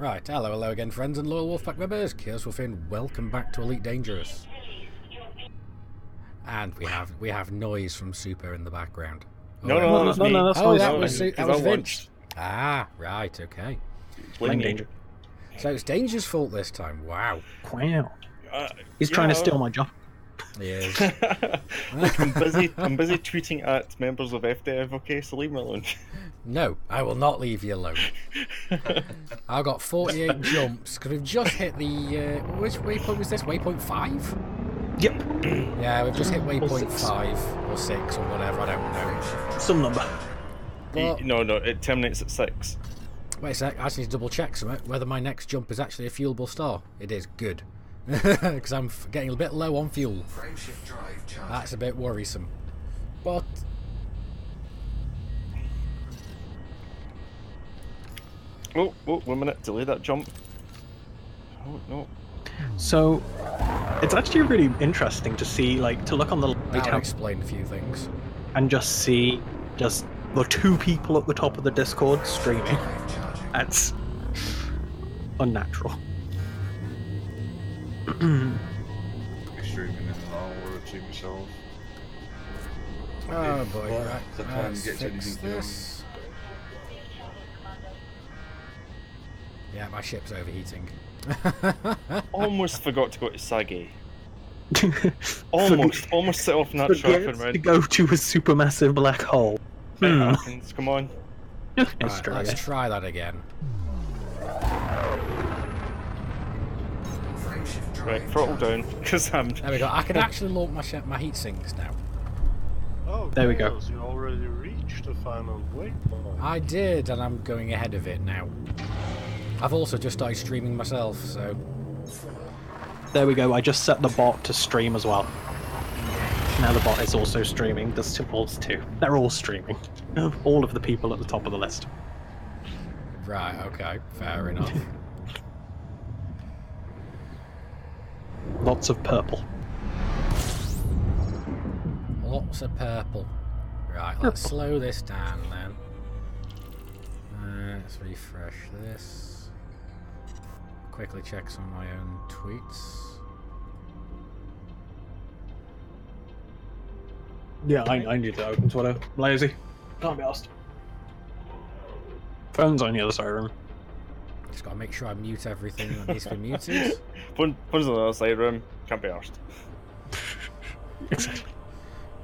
Right, hello again, friends and loyal WulffPack members. Chaos Wolfin, welcome back to Elite Dangerous. And we have noise from Super in the background. No, that was me. That was Vince. Launched. Ah, right, okay. Blame Danger. So it's Danger's fault this time. Wow. Wow. He's trying to steal my job. He is. Look, I'm busy tweeting at members of FDF. Okay, so leave me alone. No, I will not leave you alone. I've got 48 jumps because we've just hit the which waypoint was this? Waypoint 5? Yep. Yeah, we've just hit waypoint 5 or 6 or whatever. I don't know. Some number. But, No, it terminates at 6. wait a sec. I just need to double check something whether my next jump is actually a fuelable star. It is good because I'm getting a bit low on fuel. That's a bit worrisome. But Oh, 1 minute. Delay that jump. Oh no. So, it's actually really interesting to see, to look on the that'll explain a few things. and just see the 2 people at the top of the Discord streaming. That's unnatural. Streaming in an hour or two myself. Oh boy, right. The time Let's to get fix anything done. this. Yeah, my ship's overheating. Almost forgot to go to Sage. Almost set off in that trap and Forget to red. go to a supermassive black hole. It happens. Come on. Right, let's try that again. Right, throttle down, because I'm... There we go. I can actually launch my heat sinks now. Oh, There we go. You already reached the final waypoint. I did, and I'm going ahead of it now. I've also just started streaming myself, so... There we go, I just set the bot to stream as well. Now the bot is also streaming, there's Tipples too. They're all streaming. All of the people at the top of the list. Right, okay. Fair enough. Lots of purple. Lots of purple. Right, let's slow this down then. Let's refresh this. Quickly check some of my own tweets. Yeah, I need to open Twitter. Lazy. Can't be asked. Phone's on the other side of the room. Just gotta make sure I mute everything that needs to be muted. Phone's on the other side room. Can't be arsed. Exactly.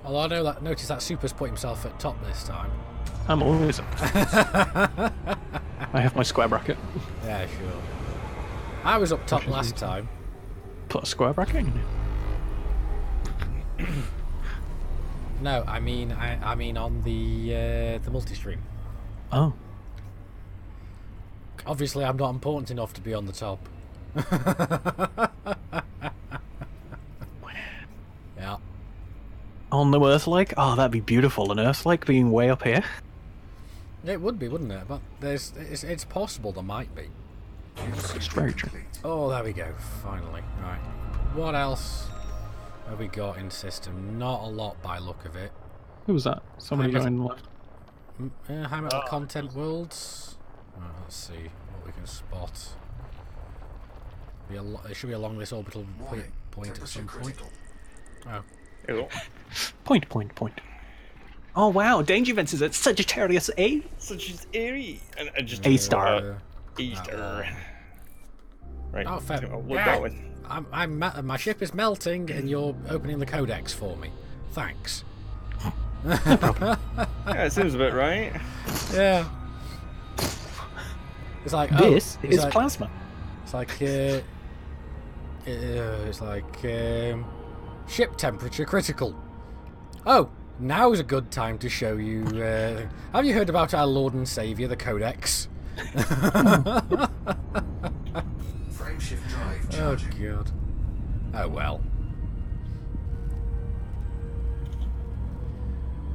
Although I know that, notice that Super's put himself at top this time. I'm always up. I have my square bracket. Yeah, sure. I was up top last time. Put a square bracket in. No, I mean on the multi-stream. Oh. Obviously, I'm not important enough to be on the top. Yeah. On the Earth-like? Oh, that'd be beautiful. An Earth-like being way up here. It would be, wouldn't it? But it's possible there might be. It's very true. Oh, there we go. Finally. Right. What else have we got in system? Not a lot by look of it. Who was that? Somebody joined the left. High metal content worlds. Oh, let's see what we can spot. It should be along this orbital point at some point. Oh. Here we go. Point. Oh wow, Danger Events is at Sagittarius A. Such as airy. And I just... A star. A star. Right. Oh, fair. I'll look that one. My ship is melting, and you're opening the codex for me. Thanks. Yeah, it seems a bit right. Yeah. It's like This it's is like, plasma. It's like ship temperature critical. Oh, now's a good time to show you. Have you heard about our Lord and Saviour, the Codex? Oh god. Oh well.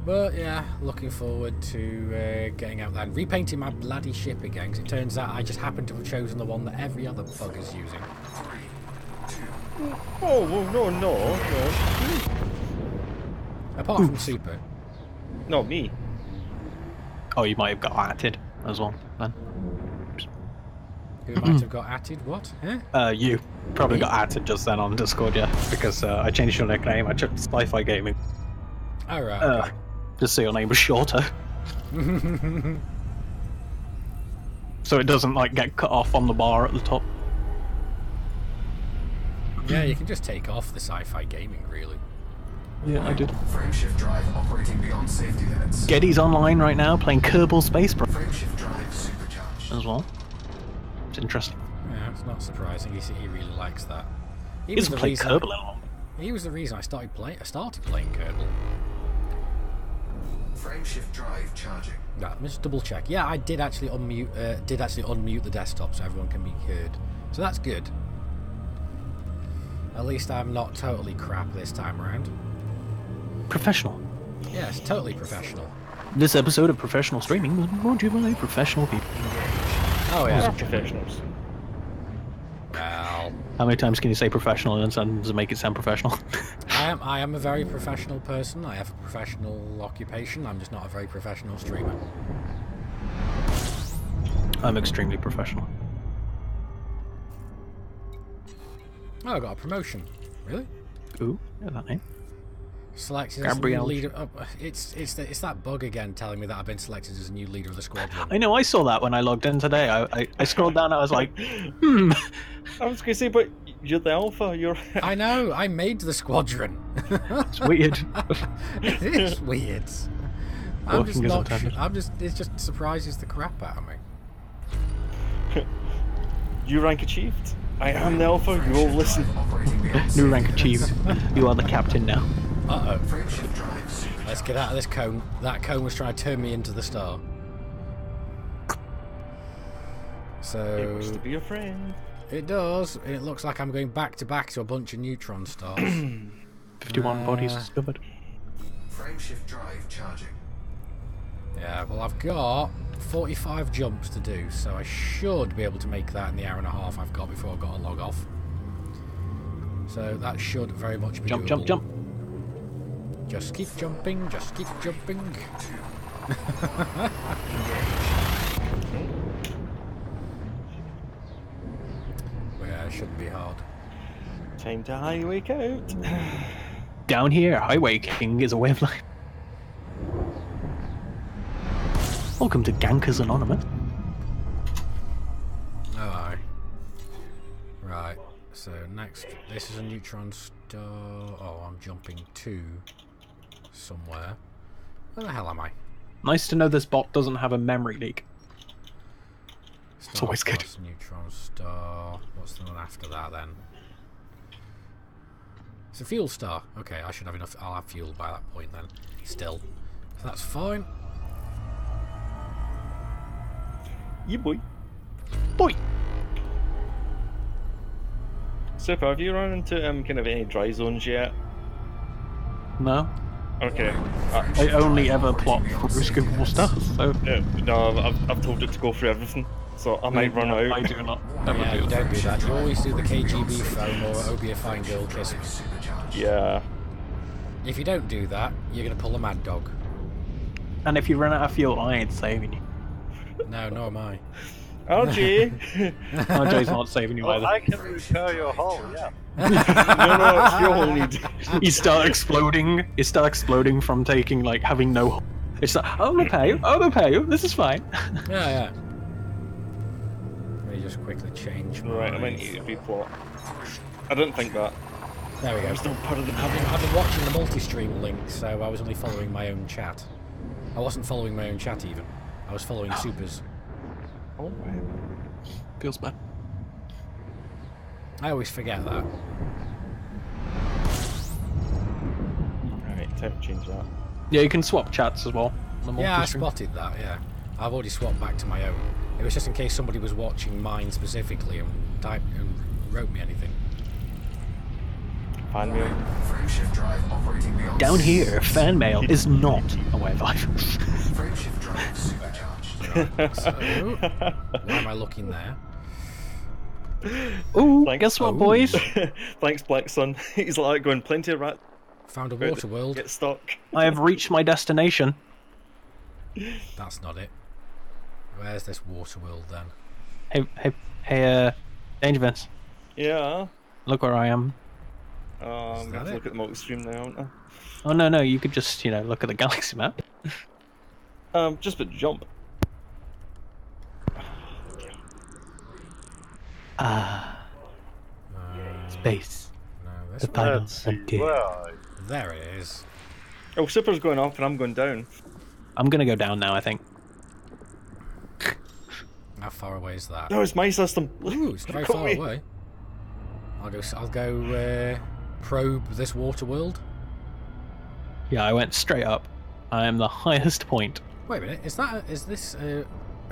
But yeah, looking forward to getting out there and repainting my bloody ship again, because it turns out I just happen to have chosen the one that every other bugger's using. Oh, well, no. Apart from Super. No, me. Oh, you might have got added as well then. Who might have got atted? What? Huh? You probably Me? got added just then on Discord, yeah, because I changed your nickname. I checked Sci-Fi Gaming, Alright, okay. just so your name was shorter, so it doesn't like get cut off on the bar at the top. Yeah, you can just take off the sci-fi gaming, really. Yeah, I did. Frameshift drive operating beyond safety limits. Geddy's online right now playing Kerbal Space Pro Frameshift drive supercharged. as well. It's interesting. Yeah, it's not surprising. He really likes that. He doesn't play Kerbal in a long. He was the reason I started playing Kerbal. Frameshift drive charging. Yeah, let me just double check. Yeah, I did actually unmute the desktop so everyone can be heard. So that's good. At least I'm not totally crap this time around. Professional. Yes, totally professional. This episode of Professional Streaming was brought to you by professional people. Oh yeah. Professionals. Well, How many times can you say professional and to make it sound professional? I am a very professional person. I have a professional occupation. I'm just not a very professional streamer. I'm extremely professional. Oh, I got a promotion. Really? Ooh, yeah, that name. Selected as a new Gabrielle. leader. Oh, it's that bug again telling me that I've been selected as a new leader of the squadron. I know, I saw that when I logged in today. I scrolled down, I was like, I was going to say, but you're the alpha. You're. I know. I made the squadron. it's weird. It is weird. Working as intended. It just surprises the crap out of me. You rank achieved. I am the alpha. You all listen. New rank achieved. You are the captain now. Uh oh. Frameshift drive supercharged. Let's get out of this cone. That cone was trying to turn me into the star. It So wants to be a friend. it does. It looks like I'm going back to back to a bunch of neutron stars. 51 bodies discovered. Frameshift drive charging. Yeah, well, I've got 45 jumps to do, so I should be able to make that in the hour and a half I've got before I've got to log off. So that should very much be Jump, doable. jump, jump. Just keep jumping, just keep jumping. Yeah, it shouldn't be hard. Time to highway out. Down here, Highway King is a way of life. Welcome to Gankers Anonymous. Oh, aye. Right, so next, this is a neutron star. Oh, I'm jumping to somewhere. Where the hell am I? Nice to know this bot doesn't have a memory leak. Star always good. plus neutron star. What's the one after that then? It's a fuel star. Okay, I should have enough. I'll have fuel by that point then. Still. So that's fine. You boy. Boy! Super, have you run into kind of any dry zones yet? No. Okay. I only ever plot through skippable stuff, so... No, I've told it to go through everything, so I might run out. I do not ever Yeah, do that. don't do that. You always do the KGB phone or Oh Be a Fine Girl Kiss Me. Yeah. If you don't do that, you're going to pull a mad dog. And if you run out of fuel, I ain't saving you. No, nor am I. RJ! RJ's not saving you either. I can repair your hull, yeah. no, it's your whole need. You start exploding. You start exploding from taking, like, having no... It's like, I'll repair you, I'll repair you, this is fine. Yeah. Let me just quickly change my... Right, I might need to replot. I didn't think that. There we go. I'm still part of the I've been watching the multi-stream link, so I was only following my own chat. I wasn't following my own chat even. I was following Super's. Oh, wow. Feels bad. I always forget that. Right, time to change that. Yeah, you can swap chats as well. on the Yeah, I multi-stream. spotted that, yeah. I've already swapped back to my own. It was just in case somebody was watching mine specifically and typed and wrote me anything. Fan mail. Frameshift drive operating beyond Down here, fan mail is not a way of life. Frameshift drive supercharged. Right, so... Why am I looking there? Ooh, Thanks. guess what, Ooh. boys? Thanks, Black Sun. He's like going plenty of rat. Found a water world. Get stuck. I have reached my destination. That's not it. Where's this water world then? Hey, Hey, Danger Vince, Yeah. look where I am. I'm that going to it? look at the multi-stream now, aren't Oh no, you could just look at the galaxy map. I? Just a jump. Ah, space, No, the this one. final Let's see. frontier. Where are you? There it is. Oh, Super's going up and I'm going down. I'm gonna go down now, I think. How far away is that? No, it's my system. Ooh, it's very Got far me. away. I'll go probe this water world. Yeah, I went straight up. I am the highest point. Wait a minute, is this a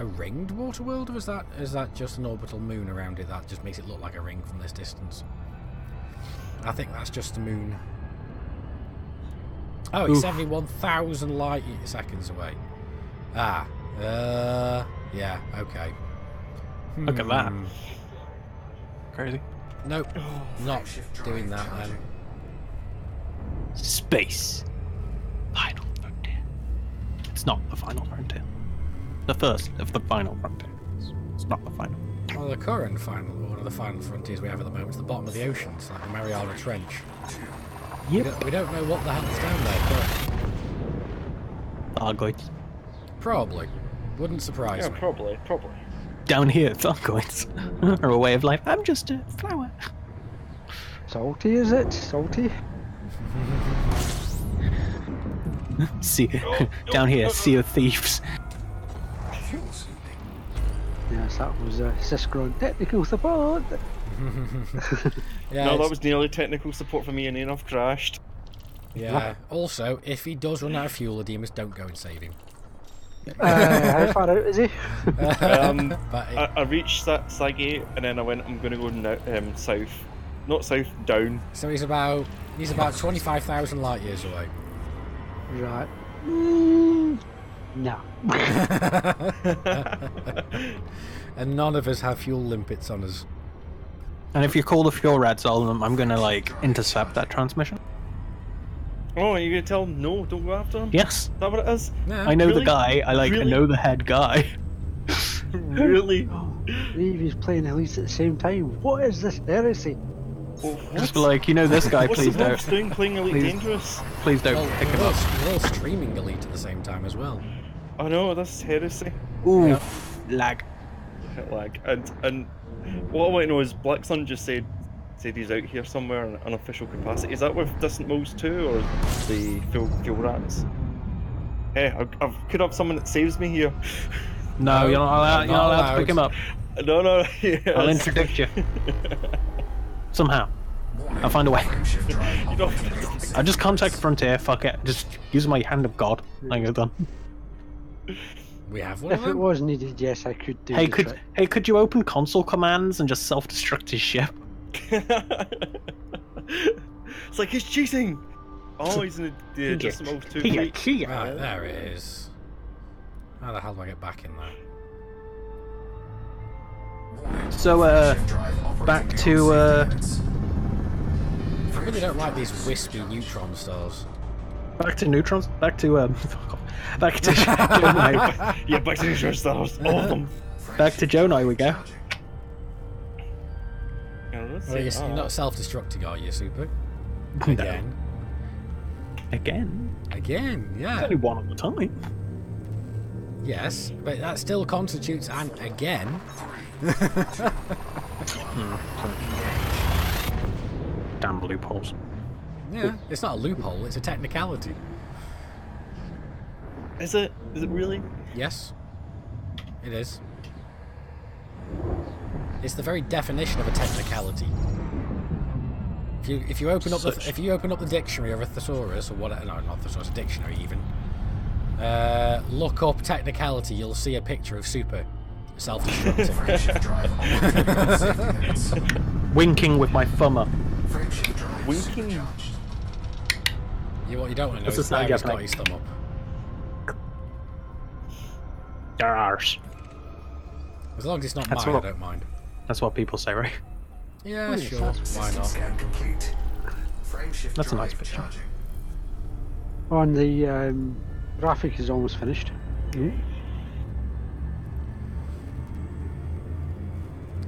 ringed water world, or is that just an orbital moon around it that just makes it look like a ring from this distance? I think that's just the moon. Oh, it's Oof. 71,000 light seconds away. Ah, yeah, okay. Look at that. Hmm. Crazy. Nope, not doing that then. Space. Final frontier. It's not the final frontier. The first of the final frontier. It's not the final. Well, the current one of the final frontiers we have at the moment is the bottom of the ocean. It's like the Mariana Trench. Yep. We don't know what the hell's down there, but Argoids. probably. Wouldn't surprise Yeah, me. probably. Down here, Argoids are a way of life. I'm just a flower. Salty, is it? Salty? See, down here, Sea of Thieves. Yes, that was Cisco technical support. Yeah, No, that it's- was nearly technical support for me and Ian. I've crashed. yeah. Also, if he does run out of fuel, Demas, don't go and save him. How far out is he? But I reached Sagi and then I'm going to go south. Not south, down. so he's about 25,000 light years away. Right. No. And none of us have fuel limpets on us. And if you call the fuel reds, I'm gonna intercept that transmission. Oh, are you going to tell him no, don't go after him? Yes, Is that what it is? Yeah. I know the Really? guy. I Really? know the head guy. Really? Levy's playing Elite at the same time. What is this heresy? Well, Just what? be this guy. What's Please the Wolves don't. doing playing Elite Please. Dangerous? Please don't Well, pick him up. we're all streaming Elite at the same time as well. I know, that's heresy. Ooh, lag. Like, and what I want to know is Black Sun just said he's out here somewhere in an official capacity. Is that with Distant Moles too, or the fuel rats? Hey, I could have someone that saves me here. No, you're not allowed. You're not allowed to pick him up. No, yes. I'll interdict you somehow. I'll find a way. You know, I just contact Frontier. Fuck it. Just use my hand of God. Like I've done. We have one If of it them. was needed, yes, I could do Hey, the trick. could you open console commands and just self-destruct his ship? it's like he's cheating. Oh, he's in the Distant Moles 2 fleet. Right, there it is. How the hell do I get back in there? So, back to I really don't like these wispy neutron stars. back to neutrons. Back to fuck off. Back to Jonai. Yeah, back to the neutron stars. All of them. Back to Jonai we go. Yeah, let's Well, see. you're not self-destructing, are you, Super? No. Again. Again, yeah. Only one at a time. Yes, but that still constitutes an again. Damn loopholes. Yeah, it's not a loophole, it's a technicality. Is it? Is it really? Yes, it is. It's the very definition of a technicality. If you open up the dictionary of a thesaurus or whatever, no, not thesaurus, a dictionary even. Look up technicality. You'll see a picture of Super self-destructing. Winking with my thumb up. Winking. What you don't want to know This is is not where he's got getting- his thumb up. Arse. As long as it's not That's mine, what- I don't mind. That's what people say, right? Yeah, sure. Why not? Scan complete. Frameshift That's a nice drive picture. charging. On the graphic is almost finished.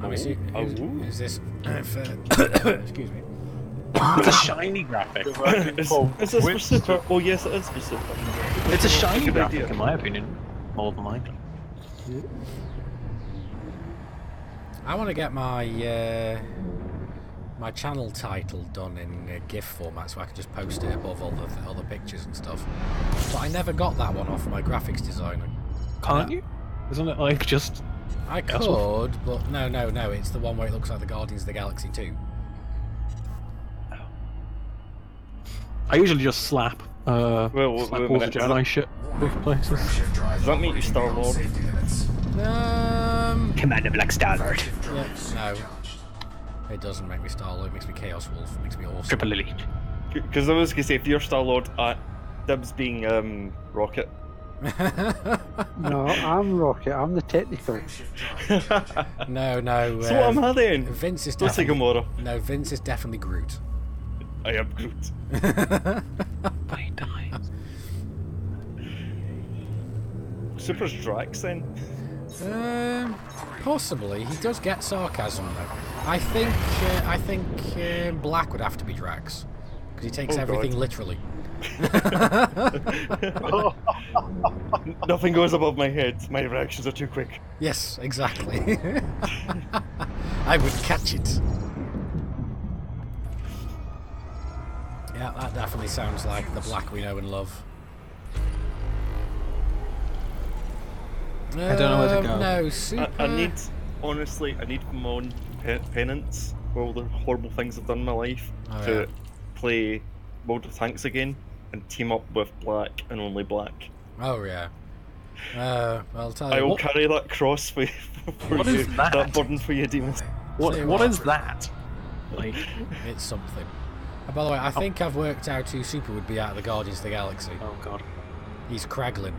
Let me see. Oh. Is this? Excuse me. It's a shiny graphic. Is this for Super? Oh yes, it is for Super. It's a shiny Good graphic, idea. in my opinion. More than mine. I want to get my my channel title done in GIF format so I can just post it above all the other pictures and stuff. But I never got that one off my graphics designer. Can't you? Isn't it like just... I could, but no. It's the one where it looks like the Guardians of the Galaxy 2. I usually just slap, Wait all the a minute, Jedi shit both places. Does that make you Star-Lord? Commander Black Star. Yeah, no. It doesn't make me Star-Lord, it makes me Chaos Wolf, it makes me awesome. Triple Elite. Because I was gonna say, if you're Star-Lord, Dibs being Rocket. No, I'm Rocket. I'm the technical. No. So what am I then? Vince is Don't say definitely... Gamora. No, Vince is definitely Groot. I am Groot. But he dies. Super's Drax then? Possibly. He does get sarcasm though. I think Black would have to be Drax because he takes Oh, everything God. literally. Nothing goes above my head. My reactions are too quick. Yes, exactly. I would catch it. Yeah, that definitely sounds like the Black we know and love. I don't know where to go. No, Super. I need, honestly, I need my own penance for all the horrible things I've done in my life Oh, to yeah. play World of Tanks again and team up with Black and only Black. Oh yeah. Well, I'll tell you. I will what- carry that cross for What you, is that? burden for you, demons. What Say what what? is that? Like, It's something. By the way, I think I've worked out who Super would be out of the Guardians of the Galaxy. oh god. He's Kraglin.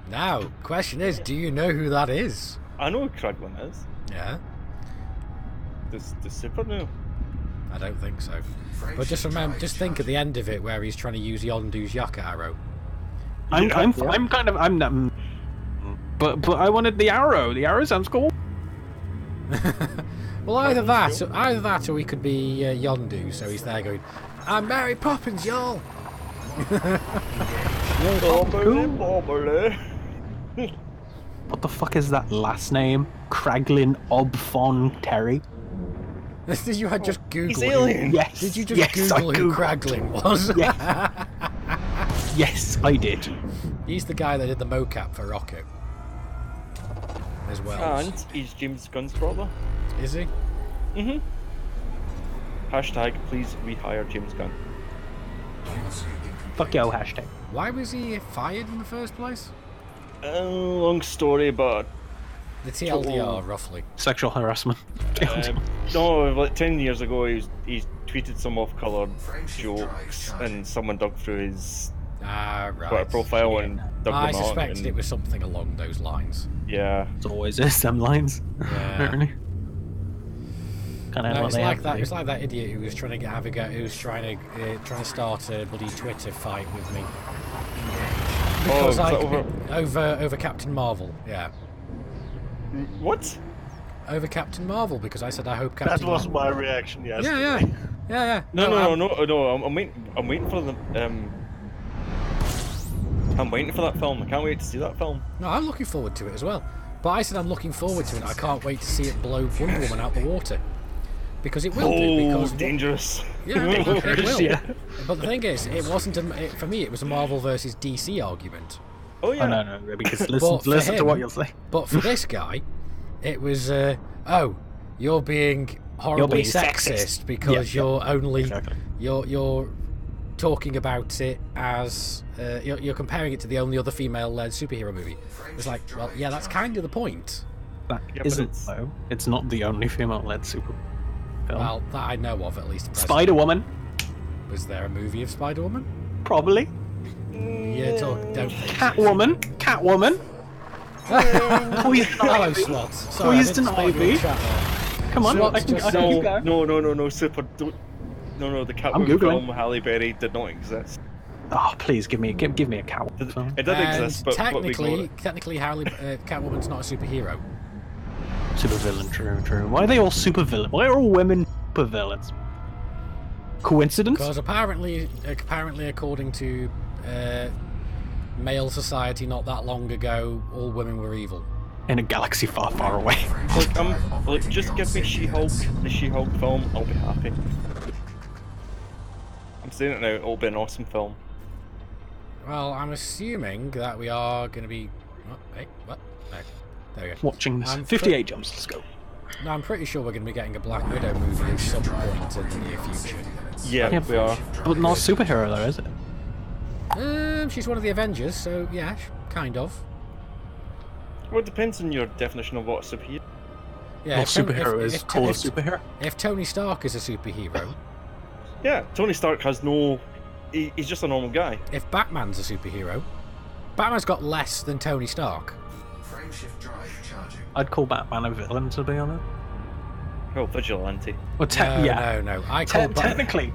Now, question is, do you know who that is? I know who Kraglin is. Yeah, Does Super know? I don't think so. But just remember, just think at the end of it where he's trying to use Yondu's Yucca arrow. I'm not. But I wanted the arrow. The arrow sounds cool. Well, either that, or he could be Yondu. So he's there going, "I'm Mary Poppins, y'all." What the fuck is that last name? Kraglin Obfon Terry? Did you just Google? He's who- alien. Yes. Did you just yes, I Google who Googled. Kraglin was? Yes. Yes, I did. He's the guy that did the mocap for Rocket. As well. And he's James Gunn's brother. Is he? Hashtag please rehire James Gunn. Fuck yo, hashtag. Why was he fired in the first place? Long story, but The TLDR, roughly. Sexual harassment. no, like 10 years ago, he tweeted some off-colored jokes, and someone dug through his Ah, Twitter right. profile and dug I them out. suspected And, it was something along those lines. yeah, It's always is them lines. Yeah. Apparently. Kind of No, what it's they like have that. to It's do. like that idiot who was trying to have a go. Who was trying to start a bloody Twitter fight with me. Because is that over Captain Marvel. Yeah, what? over Captain Marvel because I said I hope That Captain. was my reaction yesterday. Yeah. No. I'm waiting for the I'm waiting for that film. I can't wait to see that film. No, I'm looking forward to it as well. But I said I'm looking forward to it. I can't wait to see it blow Wonder Woman out the water. Because it will do. Oh, Because dangerous. Yeah, it will. Yeah. But the thing is, it wasn't for me. It was a Marvel versus DC argument. Oh yeah. Oh, no, because But listen for to him- what you'll say. But for this guy, it was oh, you're being horribly being sexist sexist. because Yeah, you're only exactly. you're talking about it as you're comparing it to the only other female-led superhero movie. It's like, well, yeah, that's kind of the point. That Yeah, but isn't, it's- though. It's not the only female-led super film. Well, that I know of at least. Spider-Woman, Was there a movie of Spider-Woman? probably. Yeah, don't think so. Catwoman. Poison Hello, Ivy. SWAT. Sorry, I Poison didn't spot you in Ivy. chat there. Come on, SWAT's I can just go. No, Super. No, Super. No, the I'm Catwoman Googling. film with Halle Berry did not exist. Oh, please give me a Catwoman film. It did And exist, but we ignore technically, Catwoman's not a superhero. Supervillain, true. Why are they all supervillain? Why are all women supervillains? Coincidence? Because apparently, according to male society not that long ago, all women were evil. In a galaxy far, far away. Like, just give me She-Hulk, the She-Hulk film, I'll be happy. I'm saying it now, it'll be an awesome film. Well, I'm assuming that we are going to be... Oh, hey, what? No. There we go. Watching this. I'm 58 jumps, let's go. No, I'm pretty sure we're going to be getting a Black Widow movie at some point in the near future. Yeah, we are. But not a superhero though, is it? She's one of the Avengers, so yeah, kind of. Well, it depends on your definition of what a superhero. Yeah, What superhero is called a superhero? If Tony Stark is a superhero, Yeah, Tony Stark has no... He's just a normal guy. if Batman's a superhero, Batman's got less than Tony Stark. Frameshift drive charging. I'd call Batman a villain, to be honest. Well, vigilante. Well, No. Technically,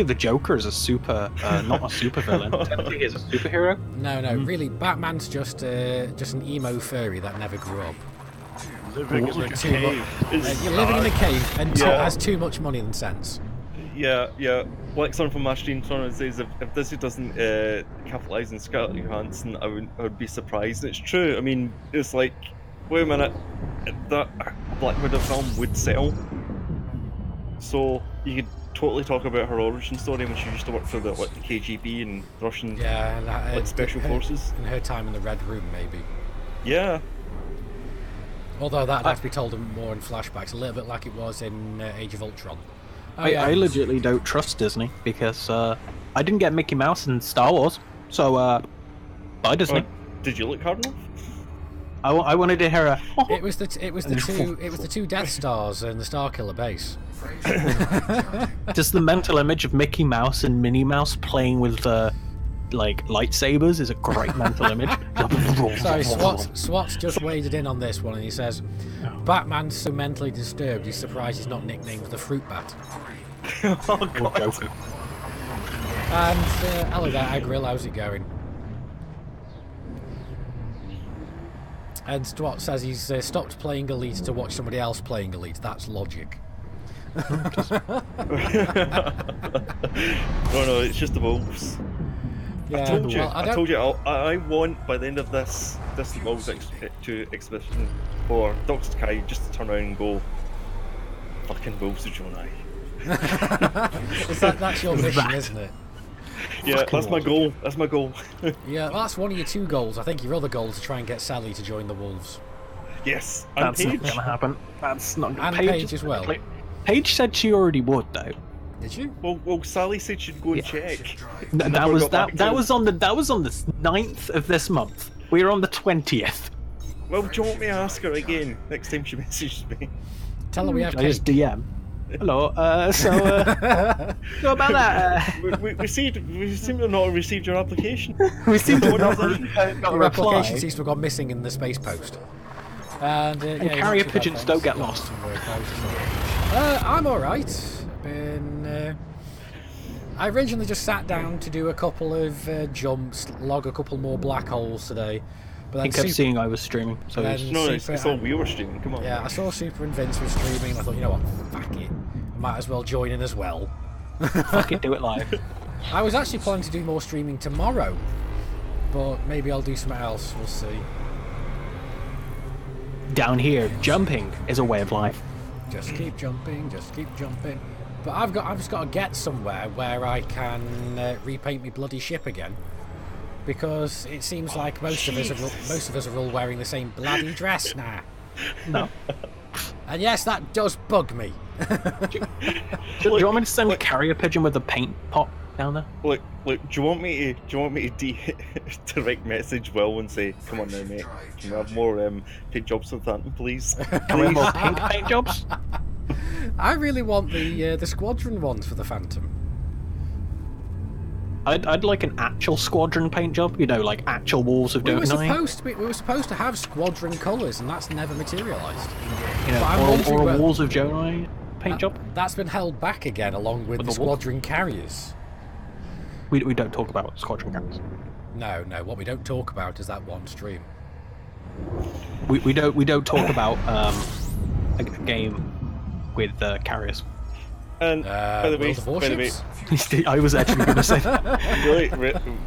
the Joker is a not a super villain. Technically, he's a superhero. No, really, Batman's just an emo furry that never grew up. Living in a Too cave. You're living in a cave and Yeah. has too much money and sense. Yeah. Like someone from my stream says, if Disney doesn't capitalise on Scarlett Johansson, I would be surprised. And it's true. I mean, it's like, wait a minute, that Black Widow film would sell. So you could totally talk about her origin story when she used to work for the KGB and Russian And special forces. In her time in the Red Room, maybe. Yeah. Although that'd have to be told more in flashbacks, a little bit like it was in Age of Ultron. I legitimately don't trust Disney because I didn't get Mickey Mouse in Star Wars, so bye Disney. Did you look hard enough? I wanted to hear a. It was the two Death Stars and the Starkiller base. Just the mental image of Mickey Mouse and Minnie Mouse playing with like lightsabers is a great mental image. Sorry, Swat's just waded in on this one and he says, Batman's so mentally disturbed he's surprised he's not nicknamed the Fruit Bat. Oh god. And hello there, Agril, how's it going? And Swat says he's stopped playing Elite to watch somebody else playing Elite. That's logic. No, it's just the wolves. Yeah, I told you, I want by the end of this wolves exhibition for Dr. Kai just to turn around and go, fucking wolves of Jonai. That's your mission, isn't it? Yeah, that's my goal. That's my goal. Yeah, well, that's one of your two goals. I think your other goal is to try and get Sally to join the Wolves. Yes, and That's Paige. not gonna happen. That's not gonna And Paige Paige as well. Paige said she already would though. Did you? Well, Sally said she'd go and check. That was on the 9th of this month. We're on the 20th. Well, do you want me to ask her again next time she messages me? Tell her we have I just cake. DM. Hello. So about that. We seem to not have received your application. We seem to not got Your a application reply. seems to have gone missing in the space post. And carrier pigeons don't get lost. I'm alright. I originally just sat down to do a couple of jumps, log a couple more black holes today. But He then kept seeing I was streaming, so then he's... No, Super- it's all we were streaming. Come on. Yeah, I saw Super and Vince were streaming and I thought, you know what, fuck it. I might as well join in as well. fucking do it live. I was actually planning to do more streaming tomorrow, but maybe I'll do something else, we'll see. Down here, jumping is a way of life. Just keep jumping, just keep jumping. But I've just got to get somewhere where I can repaint my bloody ship again. Because it seems like most of us are all wearing the same bloody dress now. No. And yes, that does bug me. Do you want me to send a carrier pigeon with a paint pot down there? Look. Do you want me to direct message Will and say, "Come on now, mate, can we have more paint jobs with that, please?" Can we have more pink paint jobs? I really want the squadron ones for the Phantom. I'd like an actual squadron paint job, you know, like actual walls of We were Dotenai. supposed to have squadron colours, and that's never materialised. You know, But I'm wondering or a whether- walls of Jonai paint job. That's been held back again, along with the the wolf? squadron carriers. We don't talk about squadron counts. No, no. What we don't talk about is that one stream. We don't talk about a game with carriers. And by the way, World of Warships? I was actually going to say that. really,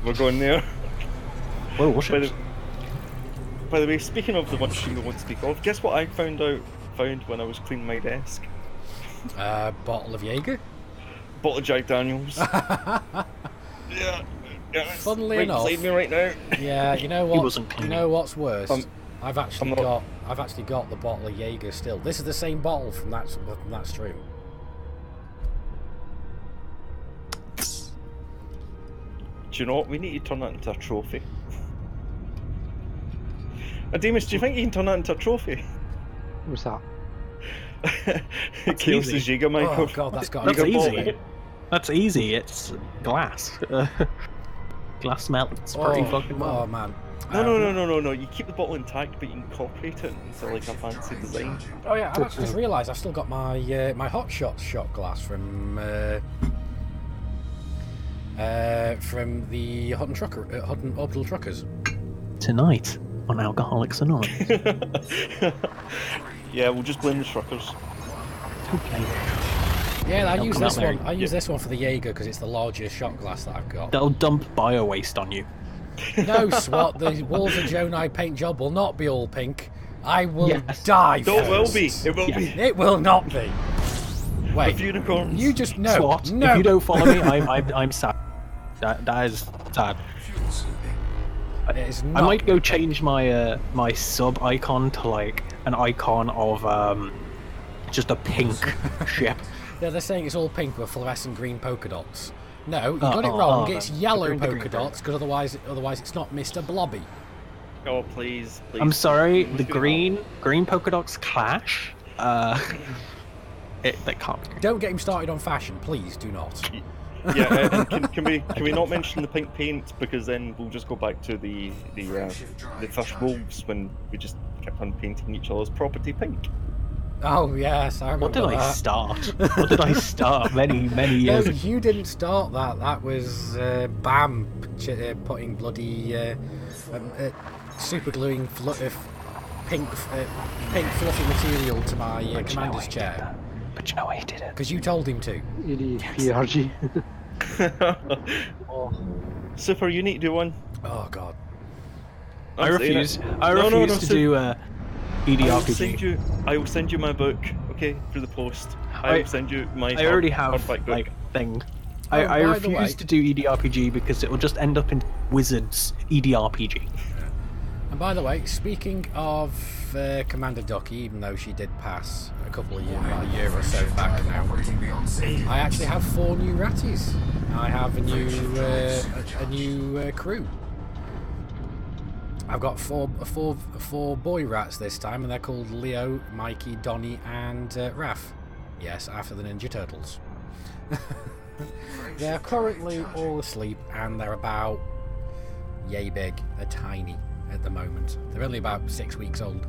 we're going there. Well, warships. By the way, speaking of the one stream we want to speak of, guess what I found when I was cleaning my desk? Bottle of Jaeger? Bottle of Jack Daniels. yeah. It's Funnily right enough, beside me right now. Yeah, you know He what? wasn't You cleaning. know what's worse? I've actually not- got the bottle of Jaeger still. This is the same bottle from that stream. Do you know what? We need to turn that into a trophy. Demas, do you think you can turn that into a trophy? What's that? Chaos's easy. Oh Jägermeister. god, that's got That's to be easy. That's easy. It's glass. Glass melts pretty fucking well. Oh man. No. You keep the bottle intact, but you incorporate it into like a fancy design. Oh yeah, I've actually just realised I've still got my my hot shot glass from the Hutton Orbital Truckers. Tonight on Alcoholics Anonymous. Yeah, we'll just blame the truckers. Okay. Yeah, I They'll use come this out there. one. I use this one for the Jaeger because it's the largest shot glass that I've got. They'll dump bio waste on you. No, SWAT, the walls of Joe Nye paint job will not be all pink. I will Yes. die No, it will first. be. It will be. It will not be. Wait, With unicorns. you just know. SWAT, No. if you don't follow me, I'm sad. That is sad. It is I not. might go change my my sub icon to like an icon of just a pink ship. Yeah, they're saying it's all pink with fluorescent green polka dots. No, you got it wrong. It's yellow green- the green polka dots because otherwise it's not Mr. Blobby. Oh, please. I'm sorry, What's the going on? green polka dots clash. They can't. Be. Don't get him started on fashion, please. Do not. Yeah, and can we not mention the pink paint, because then we'll just go back to the first wolves when we just kept on painting each other's property pink. Oh yes, I remember What did I that. start? What did I start many years No, ago? you didn't start that. That was Bam putting bloody super gluing pink fluffy material to my commander's chair. But you know why he did it? Because you told him to. EDPRG. Super, you need to do one. Oh god. I I'm saying refuse. it. I No, refuse to Super. do I EDRPG. will send you my book, okay, through the post. I will send you my I already have hardback book. like thing. Oh, I by the refuse way- to do EDRPG because it will just end up in Wizards EDRPG. And by the way, speaking of Commander Ducky, even though she did pass about a year or so back now, I actually have 4 new ratties. I have a new crew. I've got four boy rats this time, and they're called Leo, Mikey, Donnie, and Raph. Yes, after the Ninja Turtles. They're currently all asleep, and they're about yay big. They're tiny at the moment. They're only about 6 weeks old.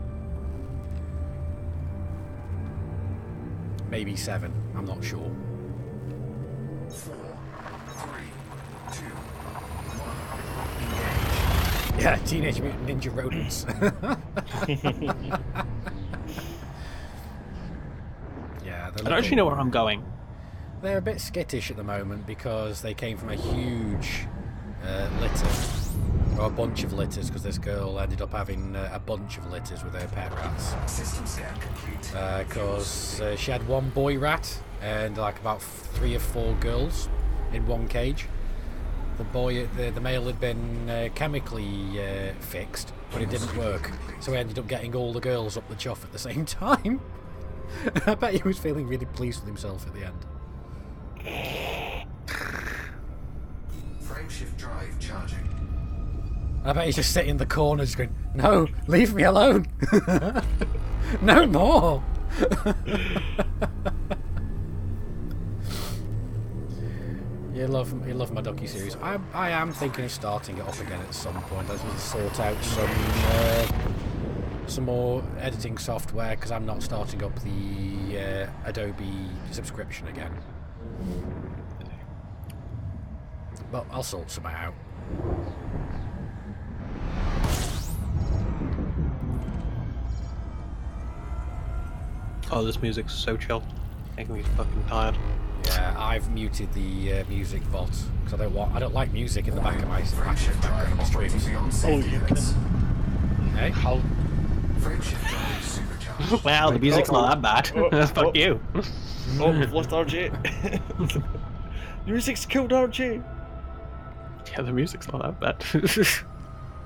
Maybe 7, I'm not sure. 4, 3, 2, 1. Yeah, Teenage Mutant Ninja Rodents. Yeah, I don't actually know where I'm going. they're a bit skittish at the moment because they came from a huge litter, or a bunch of litters, because this girl ended up having a bunch of litters with her pet rats. System scan complete. Because she had 1 boy rat and like about 3 or 4 girls in 1 cage. The male had been chemically fixed, but it didn't work, so he ended up getting all the girls up the chuff at the same time. I bet he was feeling really pleased with himself at the end. Frameshift drive charging. I bet he's just sitting in the corner just going, "No, leave me alone! No more!" You love my Ducky series. I am thinking of starting it up again at some point. I just need to sort out some more editing software, because I'm not starting up the Adobe subscription again. But I'll sort some out. Oh, this music's so chill. Making me fucking tired. Yeah, I've muted the music bot because I don't like music in the back of my background of my streams. Oh, you can. Hey? How? Frameshift drive supercharged. Well, the music's not that bad. Fuck you. Oh, we've lost RJ. Music's killed RJ. Yeah, the music's not that bad.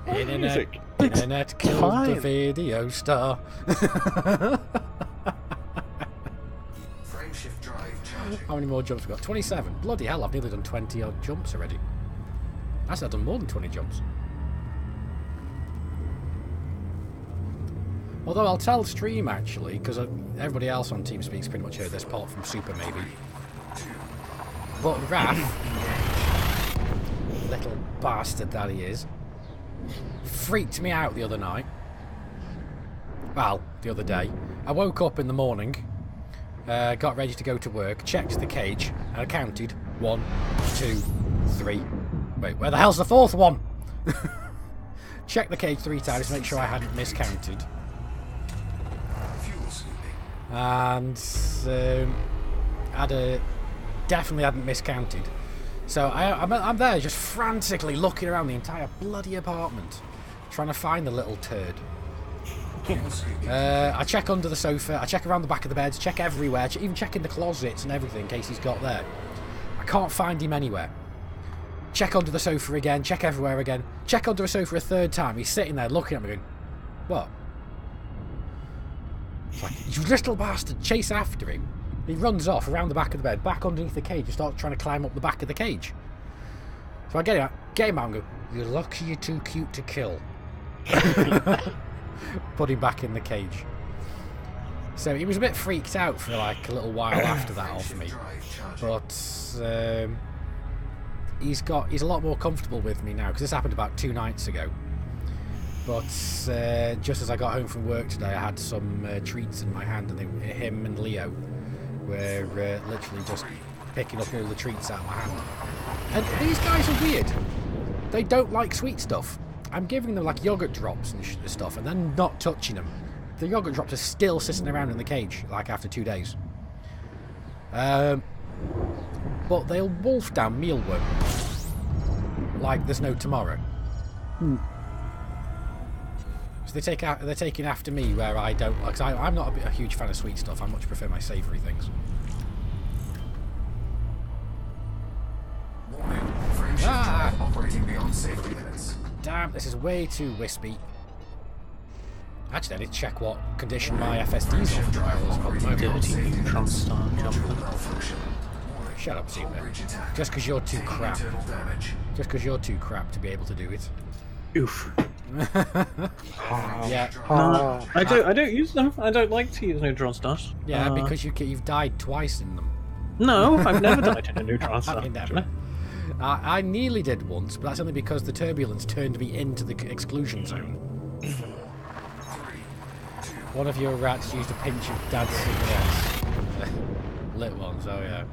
Internet, Music. internet killed the fine. video star. Frameshift drive charging. How many more jumps have we got? 27. Bloody hell, I've nearly done 20 odd jumps already. Actually, I've done more than 20 jumps. Although I'll tell stream actually, because everybody else on TeamSpeak's pretty much heard this, apart from Super maybe. But Raph, little bastard that he is, freaked me out the other night. Well, the other day. I woke up in the morning, got ready to go to work, checked the cage, and I counted 1, 2, 3. Wait, where the hell's the fourth one? Checked the cage 3 times to make sure I hadn't miscounted. Fuel scooping. And definitely hadn't miscounted. So I'm there just frantically looking around the entire bloody apartment, trying to find the little turd. Fuel scooping. I check under the sofa, I check around the back of the beds, check everywhere, even check in the closets and everything in case he's got there. I can't find him anywhere. Check under the sofa again, check everywhere again, check under the sofa a third time. He's sitting there looking at me going, what? It's like, you little bastard, chase after him. He runs off around the back of the bed, back underneath the cage, and starts trying to climb up the back of the cage. So I get him out and go, you're lucky you're too cute to kill. Put him back in the cage. So he was a bit freaked out for like a little while after that off me. But he's a lot more comfortable with me now, because this happened about 2 nights ago. But just as I got home from work today, I had some treats in my hand, and him and Leo were literally just picking up all the treats out of my hand. And these guys are weird. They don't like sweet stuff. I'm giving them like yogurt drops and stuff, and then not touching them. The yogurt drops are still sitting around in the cage, like after 2 days. But they'll wolf down mealworm like there's no tomorrow. So they're taking after me where I don't, because I'm not a huge fan of sweet stuff. I much prefer my savoury things. Warning. Frameshift drive operating beyond safety limits. Damn, this is way too wispy. Actually, I need to check what condition my FSD's on. Dirty neutron star jumper. Malfunction. Warning. Shut up, Super. Bridge attack. Just because you're too Taking crap. internal damage. Just because you're too crap to be able to do it. Oof. Yeah. I don't use them. I don't like to use neutron stars. Yeah, because you've died twice in them. No, I've never died in a neutron star. I never. I nearly did once, but that's only because the turbulence turned me into the exclusion zone. One of your rats used a pinch of Dad's cigarettes. Lit ones, oh yeah.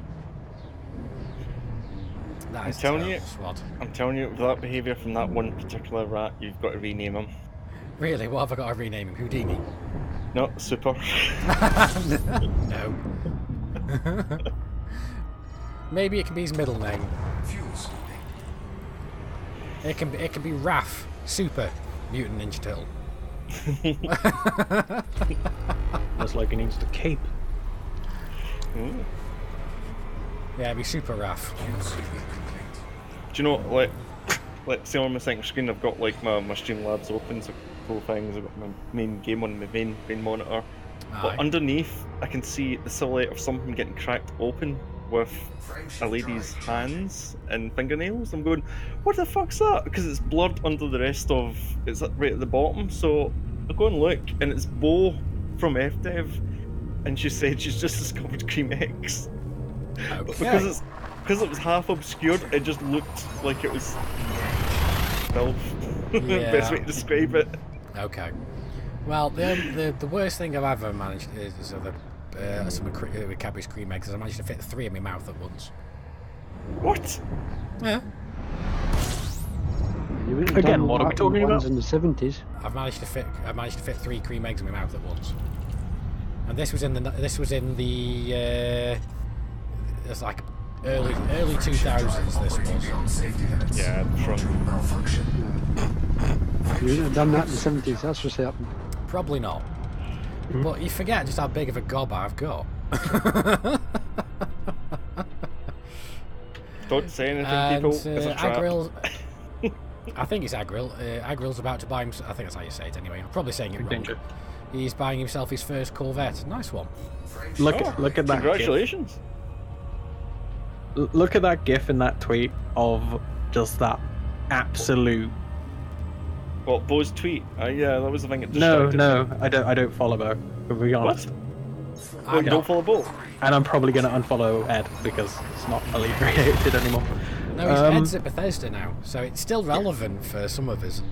That is telling you. terrible, Swad. I'm telling you, with that behaviour from that one particular rat, you've got to rename him. Really? What have I got to rename him? Houdini? No, Super. No. Maybe it can be his middle name. Fuel scooping. It can be Raph, Super, Mutant Ninja Turtle. Looks like he needs the cape. Yeah, it'd be Super Raph. Fuel scooping complete. Do you know, like, see on my second screen, I've got like my Streamlabs open, so cool things. I've got my main game on my main monitor. Aye. But underneath, I can see the silhouette of something getting cracked open with a lady's hands and fingernails. I'm going, what the fuck's that? Because it's blurred under the rest of, it's right at the bottom. So I go and look, and it's Bo from FDev, and she said she's just discovered Cream X. But because it was half obscured, it just looked like it was filth. Yeah. Best way to describe it. Okay. Well, the worst thing I've ever managed is some Cadbury's cream eggs. I managed to fit 3 in my mouth at once. What? Yeah. You wouldn't have Again, done what are we that talking ones about? in the 70s. I've managed to fit 3 cream eggs in my mouth at once. And this was in the it's like early 2000s. This was. Yeah, from You wouldn't have done that in the 70s, that's for certain. Probably not. But you forget just how big of a gob I've got. don't say anything, And people. It's a trap. Agril, I think it's Agril. Agril's about to buy himself. I think that's how you say it anyway. I'm probably saying it wrong. Danger. He's buying himself his first Corvette. Nice one. Look at that. Congratulations. Look at that GIF in that tweet of just that absolute. What, Bo's tweet? Yeah, that was the thing that No, distracted me. I don't follow Bo. To be honest, Oh, you don't follow Bo? and I'm probably gonna unfollow Ed because it's not Elite created anymore. No, his Ed's at Bethesda now, so it's still relevant for some of us.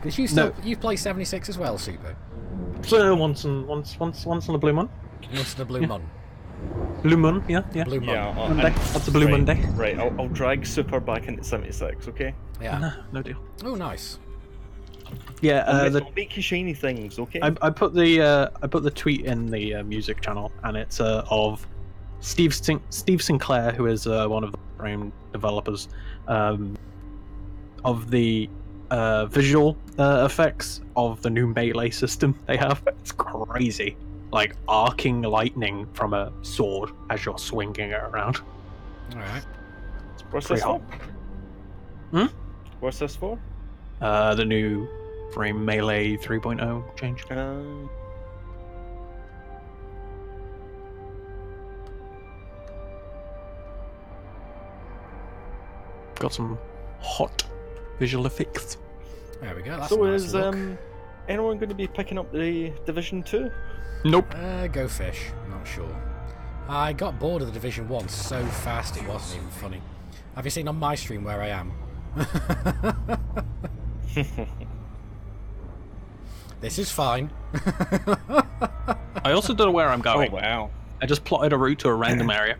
Because you play 76 as well, Super. So once in a blue moon. Once in a blue moon. Blue moon, yeah. Blue moon. Yeah. Monday. That's a blue right, Monday. Right, I'll drag Super back into 76, okay? Yeah. No deal. Oh, nice. Yeah, I'll make you shiny things, okay? I put the tweet in the music channel, and it's of Steve Sinclair, who is one of the frame developers, of the visual effects of the new melee system they have. It's crazy, like arcing lightning from a sword as you're swinging it around. All right. What's pretty this for? hot. What's this for? The new frame melee 3.0 change. Got some hot visual effects. There we go. That's So a nice is look. anyone going to be picking up the Division 2? Nope. Go fish. Not sure. I got bored of the Division 1 so fast it wasn't even funny. Have you seen on my stream where I am? This is fine. I also don't know where I'm going. Oh wow. I just plotted a route to a random area.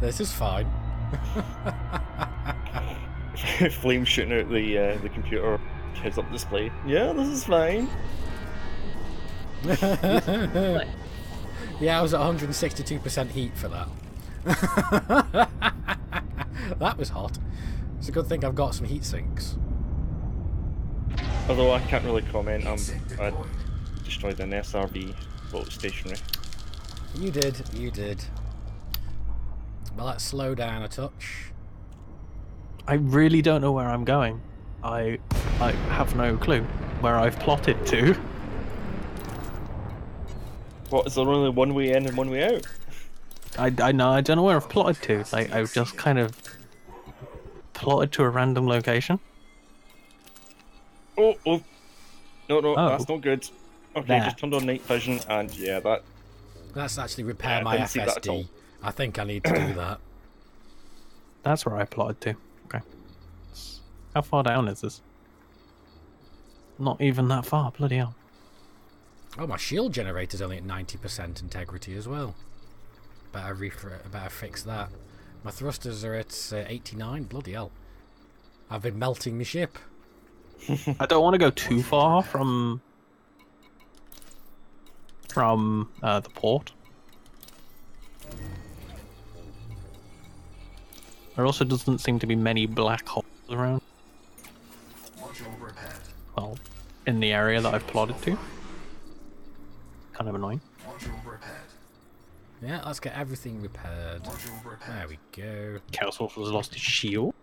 This is fine. Flame shooting out the computer heads up display. Yeah, this is fine. Yeah, I was at 162% heat for that. That was hot. It's a good thing I've got some heat sinks. Although I can't really comment, I destroyed an SRV boat stationary. You did. Well, let's slow down a touch. I really don't know where I'm going. I have no clue where I've plotted to. What, is there only one way in and one way out? I don't know where I've plotted to. Like, I've just kind of plotted to a random location. Oh. No, Oh. that's not good. Okay, There. just turned on night vision and yeah, that... Let's actually repair I my didn't see that at all. FSD. I think I need to do that. That's where I plotted to. Okay. How far down is this? Not even that far, bloody hell. Oh, my shield generator's only at 90% integrity as well. Better fix that. My thrusters are at 89. Bloody hell. I've been melting the ship. I don't want to go too far from the port. There also doesn't seem to be many black holes around. Well, in the area that I've plotted to. Kind of annoying. Yeah, let's get everything repaired. There we go. Chaos Wolf has lost his shield.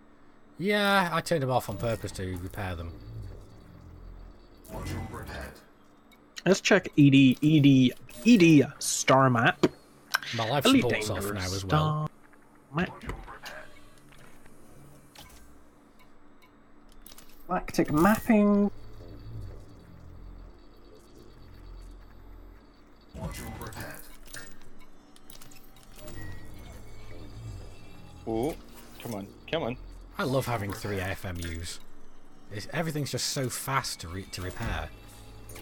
Yeah, I turned them off on purpose to repair them. Let's check ED star map. My life Elite support's off Dangerous now as star well. map. Galactic mapping. Oh, come on. I love having 3 FMUs. Everything's just so fast to repair.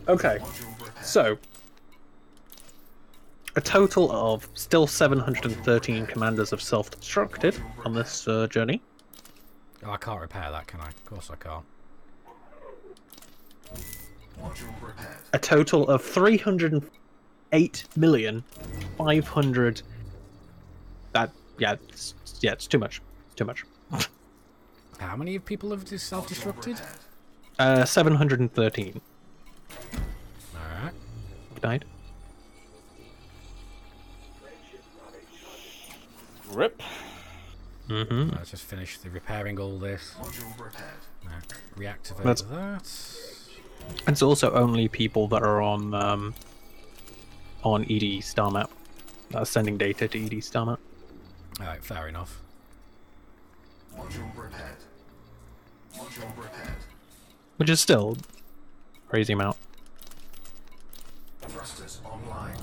Okay, so A total of still 713 commanders have self-destructed on this journey. Oh, I can't repair that, can I? Of course I can't. Module repaired. A total of 308,500. That it's too much. Too much. How many people have self-destructed? 713 Alright. died. Rip. Mm-hmm. Let's just finish the repairing all this. Module repaired. Reactivate That's- that. It's also only people that are on ED star map. Sending data to ED star map. Alright, fair enough. Module repaired. Module repaired. Which is still a crazy amount. Thrusters online.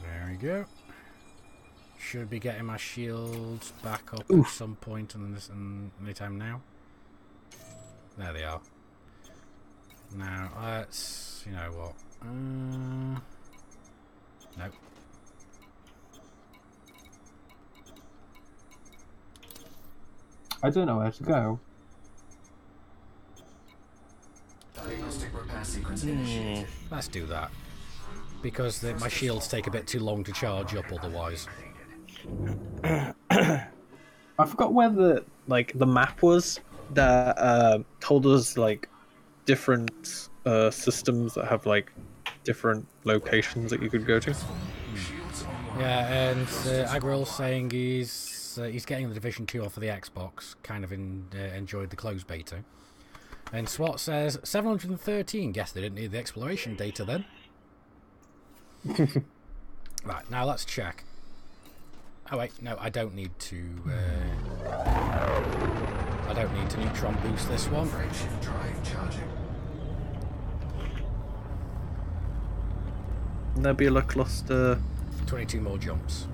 There we go. Should be getting my shields back up Oof. at some point in this anytime now. There they are. Now let's, you know what? Nope. I don't know where to go. Diagnostic repair sequence initiated. Let's do that. Because my shields take a bit too long to charge up otherwise. I forgot where the map was that told us like different systems that have like different locations that you could go to. Shields online. Yeah, and Agril's saying he's getting the Division 2 off of the Xbox. Kind of enjoyed the closed beta. And SWAT says 713. Guess they didn't need the exploration data then. Right, now let's check. Oh wait, no, I don't need to. I don't need to neutron boost this one. Frameshift drive charging. Nebula cluster. 22 more jumps.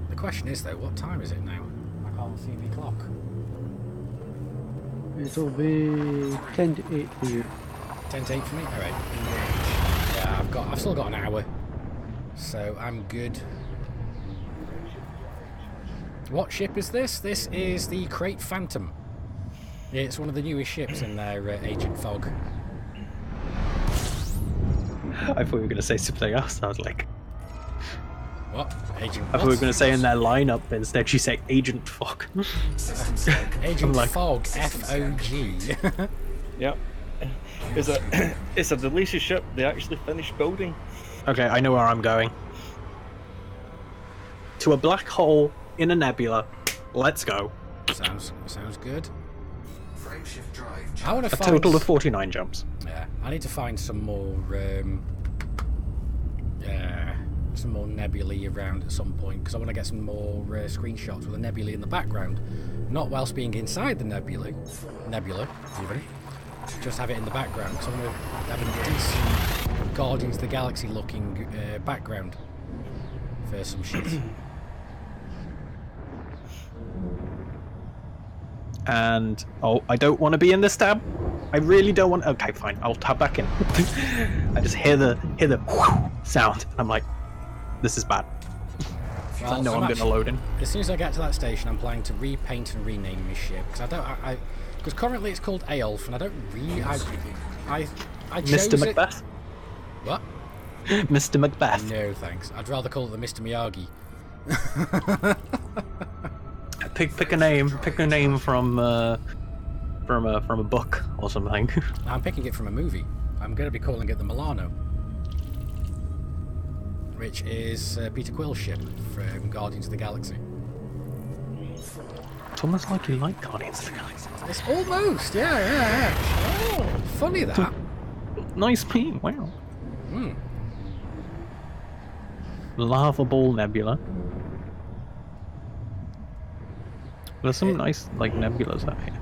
The question is though, what time is it now? I can't see the clock. It'll be 10 to 8 for you. 10 to 8 for me? Alright. Yeah, I've still got an hour. So I'm good. What ship is this? This is the Crate Phantom. It's one of the newest ships in their Agent Fog. I thought we were going to say something else. I was like, What? Agent I thought we were going to say in their lineup, but instead you say Agent Fog. Agent like- Fog, F-O-G. Yep. It's a delicious ship they actually finished building. Okay, I know where I'm going. To a black hole in a nebula. Let's go. sounds good. Frameshift drive I want to A find... total of 49 jumps. Yeah, I need to find some more nebulae around at some point because I want to get some more screenshots with a nebulae in the background, not whilst being inside the nebula even. Just have it in the background because I want to have a decent Guardians of the Galaxy looking background for some shit. And I don't want to be in this tab. I really don't want. Okay, fine. I'll tab back in. I just hear the sound. I'm like, this is bad. Well, I know I'm going to actually- load in. As soon as I get to that station, I'm planning to repaint and rename my ship because because currently it's called Aelf, and I don't really. I chose Mr. it- Macbeth. What? Mr. Macbeth. No, thanks. I'd rather call it the Mr. Miyagi. Pick a name. Pick a name from a book or something. I'm picking it from a movie. I'm going to be calling it the Milano, which is Peter Quill's ship from Guardians of the Galaxy. It's almost like you like Guardians of the Galaxy. It's almost, yeah. Oh, funny that. Nice meme. Wow. Hmm. Lava Ball Nebula. There's some nice like nebulas out here.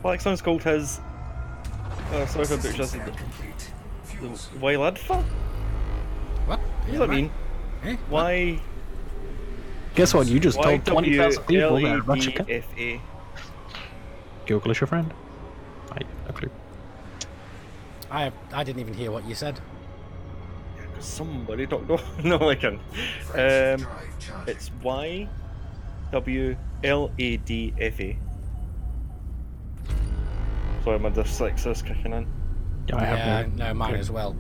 Black Sun's called his. Sorry if I butchered this. The Wailadfa? What? What does that mean? Eh? Why Guess what? You just told 20,000 people that Russia can. YWLADFA. Google is your friend. I have no clue. I didn't even hear what you said. Somebody talked over. No, I can. It's YWLADFA. Sorry, my dyslexia's kicking in. Yeah, I have no, mine as well.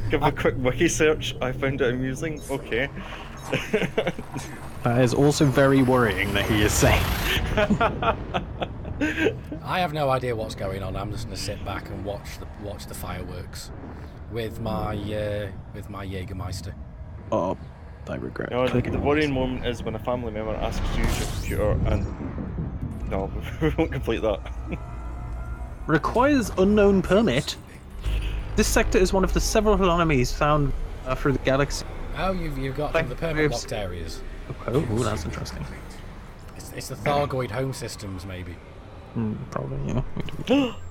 Give a quick wiki search. I found it amusing. Okay. That is also very worrying that he is saying. I have no idea what's going on. I'm just going to sit back and watch the fireworks with my Jägermeister. Oh, I regret. You know, clicking the on worrying this. moment is when a family member asks you to use your computer and no, we won't complete that. Requires unknown permit. This sector is one of the several anomalies found through the galaxy. Oh, you've got some of the permit locked areas. Oh, that's interesting. It's the Thargoid home systems, maybe. Probably, yeah.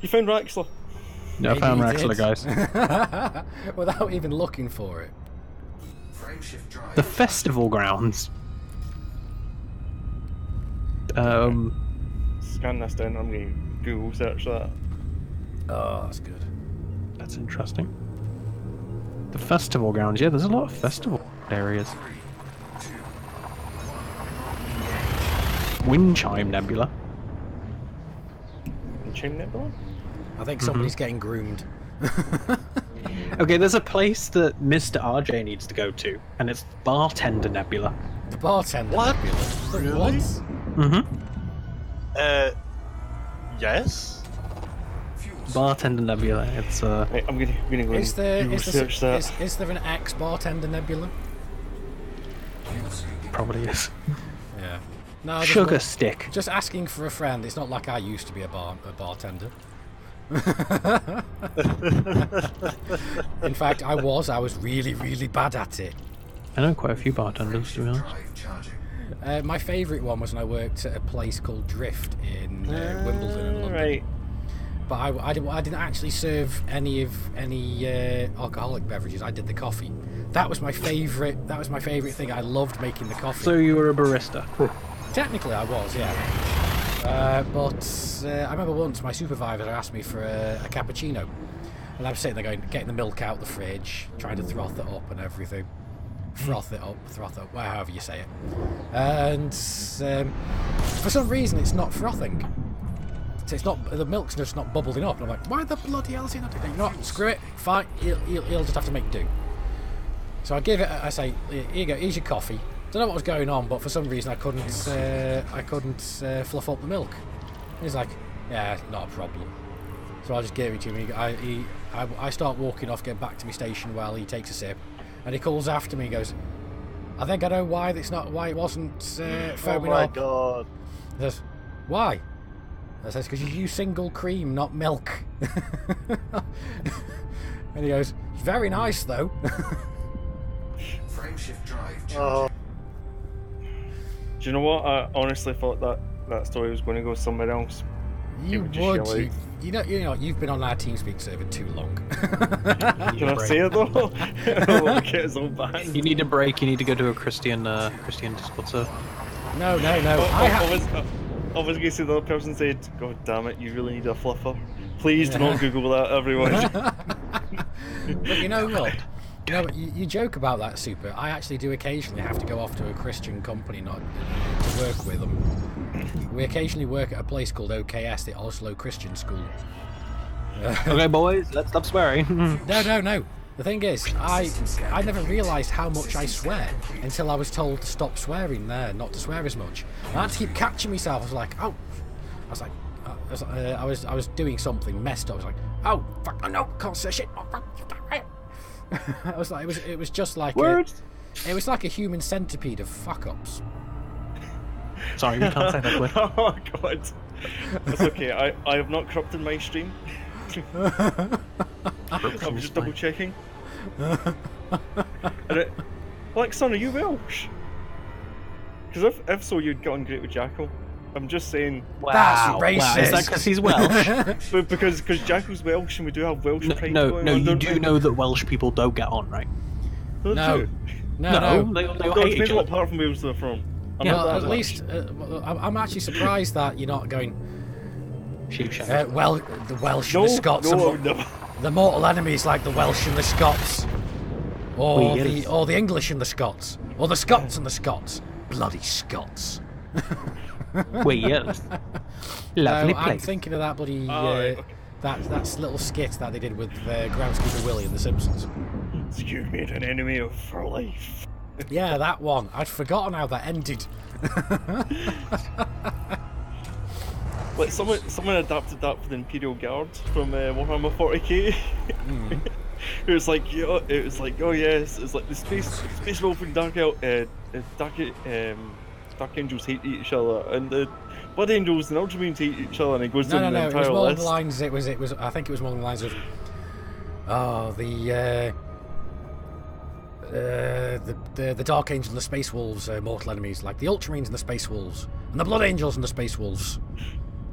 You found Raxler. Yeah, I found Raxler, guys. Without even looking for it. Frameshift drive. The festival grounds. Scan this down. I'm going to Google search that. Oh, that's good. That's interesting. The festival grounds. Yeah, there's a lot of festival areas. Wind Chime Nebula. Chain Nebula? I think somebody's getting groomed. Okay, there's a place that Mr. RJ needs to go to, and it's Bartender Nebula. The bartender. What? Nebula. Really? What? Yes. Bartender Nebula. It's Right, I'm gonna go Is there and research that. is there an ex-bartender nebula? probably is. Yeah. No, just Sugar stick. Just asking for a friend. It's not like I used to be a bartender. In fact, I was really, really bad at it. I know quite a few bartenders, to be honest. Drive charging. My favourite one was when I worked at a place called Drift in Wimbledon in London. Right. But I didn't actually serve any alcoholic beverages. I did the coffee. That was my favourite. That was my favourite thing. I loved making the coffee. So you were a barista. Technically, I was, yeah. But I remember once my supervisor asked me for a cappuccino, and I was sitting there getting the milk out the fridge, trying to froth it up and everything. Froth it up, however you say it. And for some reason, it's not frothing. It's not, the milk's just not bubbling up. And I'm like, why the bloody hell is he not doing? You know what? Screw it. Fine. He'll just have to make do. So I give it. I say, here you go. Here's your coffee. Don't know what was going on, but for some reason I couldn't fluff up the milk. He's like, yeah, not a problem. So I just gave it to him. I start walking off, get back to my station while he takes a sip, and he calls after me. He goes, I think I know why it wasn't foaming Oh my up. god. He says, why? I says, because you use single cream, not milk. And he goes, it's very nice though. Frameshift drive charging. Oh. Do you know what? I honestly thought that story was going to go somewhere else. You would just would. yell You know, you've been on our TeamSpeak server too long. Can I say it though? Okay, it's all bad. You need a break. You need to go to a Christian Discord server. No. I was going to say the other person said, God damn it, you really need a fluffer. Please do not Google that, everyone. But you know what? You joke about that, Super. I actually do occasionally have to go off to a Christian company not to work with them. We occasionally work at a place called OKS, the Oslo Christian School. Okay, boys, let's stop swearing. No. The thing is, I never realised how much I swear until I was told to stop swearing there, not to swear as much. And I had to keep catching myself. I was like, oh, I was doing something messed up. I was like, oh fuck, oh, no, can't say shit. I was like, it was just like it was like a human centipede of fuck ups. Sorry, we can't say that word. Oh god. That's okay, I have not corrupted my stream. I'm just double checking. Like, son, are you Welsh? Because if so, you'd get on great with Jackal. I'm just saying. Wow, That's racist. Wow. Is that because he's Welsh? But because Jackal's Welsh and we do have Welsh pride no, going you on, don't do we? know that Welsh people don't get on, right? No. No. They all No, hate it each depends what other. part from Wales they're from. I'm Yeah, not that At much. least I'm actually surprised that you're not going. Sheep shepherd. Well, the Welsh No, and the Scots no, are no. the mortal enemies like the Welsh and the Scots, or Weird. the English and the Scots, or the Scots and the Scots. Bloody Scots. Weird. Lovely No, I'm place. thinking of that bloody Right, okay. that little skit that they did with Groundskeeper Willie and The Simpsons. So you made an enemy of for life. Yeah, that one. I'd forgotten how that ended. Like someone adapted that for the Imperial Guard from Warhammer 40k. It was like, oh yes, it's like the space wolf and dark angels hate each other, and the blood angels and ultramarines hate each other, and it goes down the No. It was entire more along list. the lines. It was. I think it was more along the lines of. Oh, the Dark Angel and the Space Wolves are mortal enemies, like the Ultramarines and the Space Wolves, and the Blood Angels and the Space Wolves.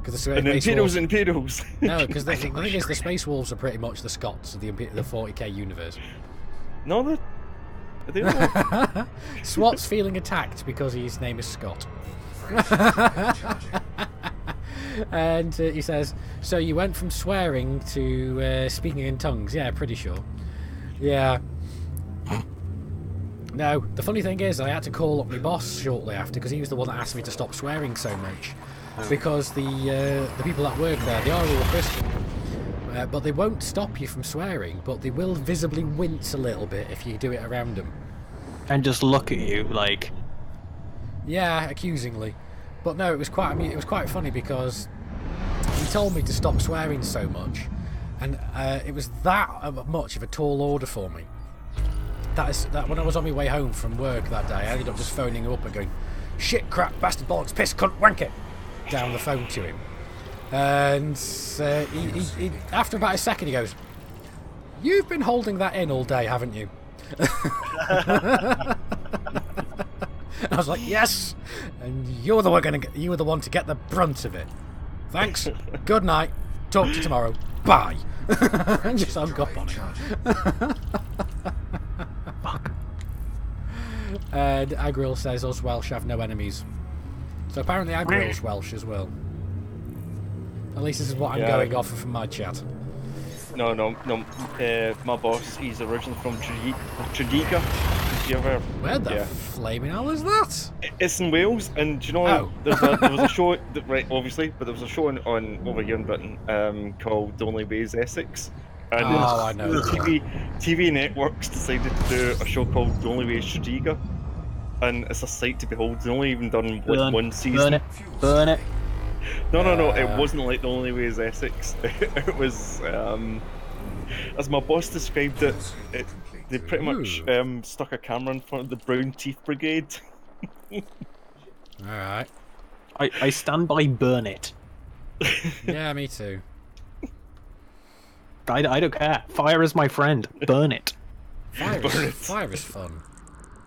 Because the And then Space Wolves. Imperials. No, because the thing is, the Space Wolves are pretty much the Scots of the 40k universe. No, they don't. Swat's feeling attacked because his name is Scott. And he says, so you went from swearing to speaking in tongues? Yeah, pretty sure. Yeah. No, the funny thing is, I had to call up my boss shortly after because he was the one that asked me to stop swearing so much. Because the people that work there, they are all Christian. But they won't stop you from swearing, but they will visibly wince a little bit if you do it around them. And just look at you like. Yeah, accusingly. But no, it was quite funny because he told me to stop swearing so much, and it was that much of a tall order for me. That when I was on my way home from work that day, I ended up just phoning him up and going, "Shit, crap, bastard, bollocks, piss, cunt, wanker," down the phone to him. And he after about a second, he goes, "You've been holding that in all day, haven't you?" I was like, "Yes," and you were the one to get the brunt of it. Thanks. Good night. Talk to you tomorrow. Bye. And just hung up on it. Fuck. And Agril says us Welsh have no enemies. So apparently Agril's Welsh as well. At least this is what I'm going off of from my chat. No. My boss, he's originally from Tredegar. If you ever... Where the flaming hell is that? It's in Wales, and do you know there was a show, right? Obviously, but there was a show on over here in Britain called The Only Way is Essex. And I know. TV networks decided to do a show called The Only Way is Tredegar, and it's a sight to behold. It's only even done one season. Burn it. No, it wasn't like The Only Way is Essex. It was, as my boss described it, they pretty much stuck a camera in front of the Brown Teeth Brigade. Alright. I stand by burn it. Yeah, me too. I don't care. Fire is my friend. Burn it. Fire is fun.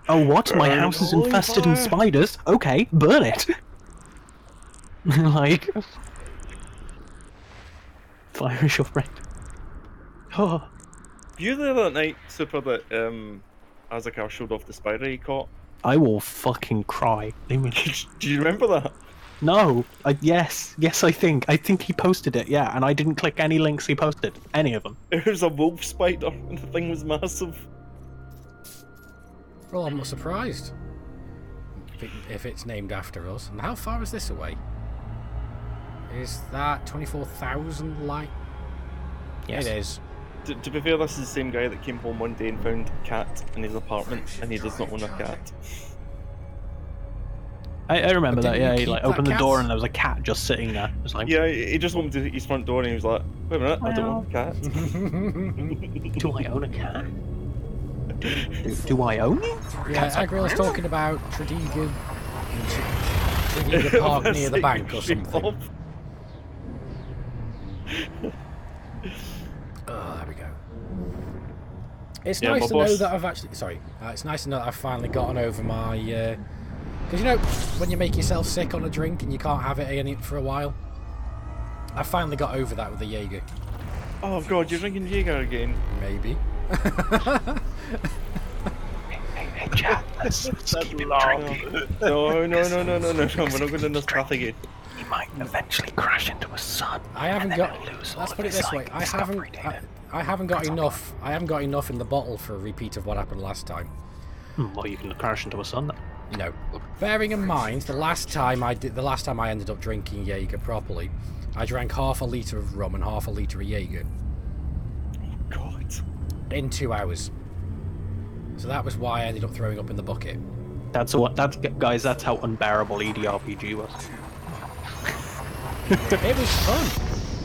Oh, what? My Burn house is holy infested in fire. spiders? Okay, burn it. Like... Fire is your friend. Oh. You there that night, Super, that Azakar showed off the spider he caught? I will fucking cry. I mean, Do you remember that? no. Yes, I think he posted it, yeah, and I didn't click any links he posted. Any of them. It was a wolf spider, and the thing was massive. Well, I'm not surprised. If it's named after us. And how far is this away? Is that 24,000 light? Yes. It is. To be fair, this is the same guy that came home one day and found a cat in his apartment, and he does not own a cat. I remember But that, didn't yeah, you he keep like that opened the cat? door and there was a cat just sitting there. It was like, Yeah, he just opened his front door and he was like, "Wait a minute, I don't own a cat." do I own a cat? Do I own it? Yeah, Agril's talking about Tredegar Park near the bank or something. Oh, there we go. It's Yeah, nice my to know boss- that I've actually... Sorry. It's nice to know that I've finally gotten over my... Because, you know, when you make yourself sick on a drink and you can't have it in it for a while? I finally got over that with the Jaeger. Oh god, you're drinking Jaeger again. Maybe. Chat, let's keep him drinking. No. We're not going down this path again. He might eventually crash into a sun. I haven't and got. then he'll lose all Let's of put it his, this way. like, I discovery haven't. data. I haven't got enough. I haven't got enough in the bottle for a repeat of what happened last time. Well, you can crash into a sun then. You know, bearing in mind the last time I ended up drinking Jaeger properly, I drank half a litre of rum and half a litre of Jaeger God. in 2 hours. So that was why I ended up throwing up in the bucket. Guys, that's how unbearable EDRPG was. It was fun.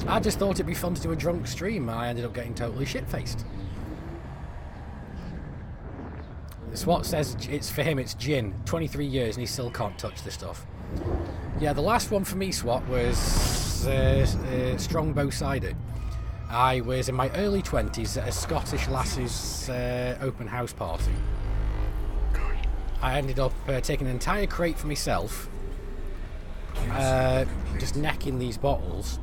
I just thought it'd be fun to do a drunk stream, and I ended up getting totally shit-faced. Swat says it's for him, it's gin. 23 years and he still can't touch this stuff. Yeah, the last one for me, Swat, was Strongbow Cider. I was in my early 20s at a Scottish lass's open house party. I ended up taking an entire crate for myself, just necking these bottles.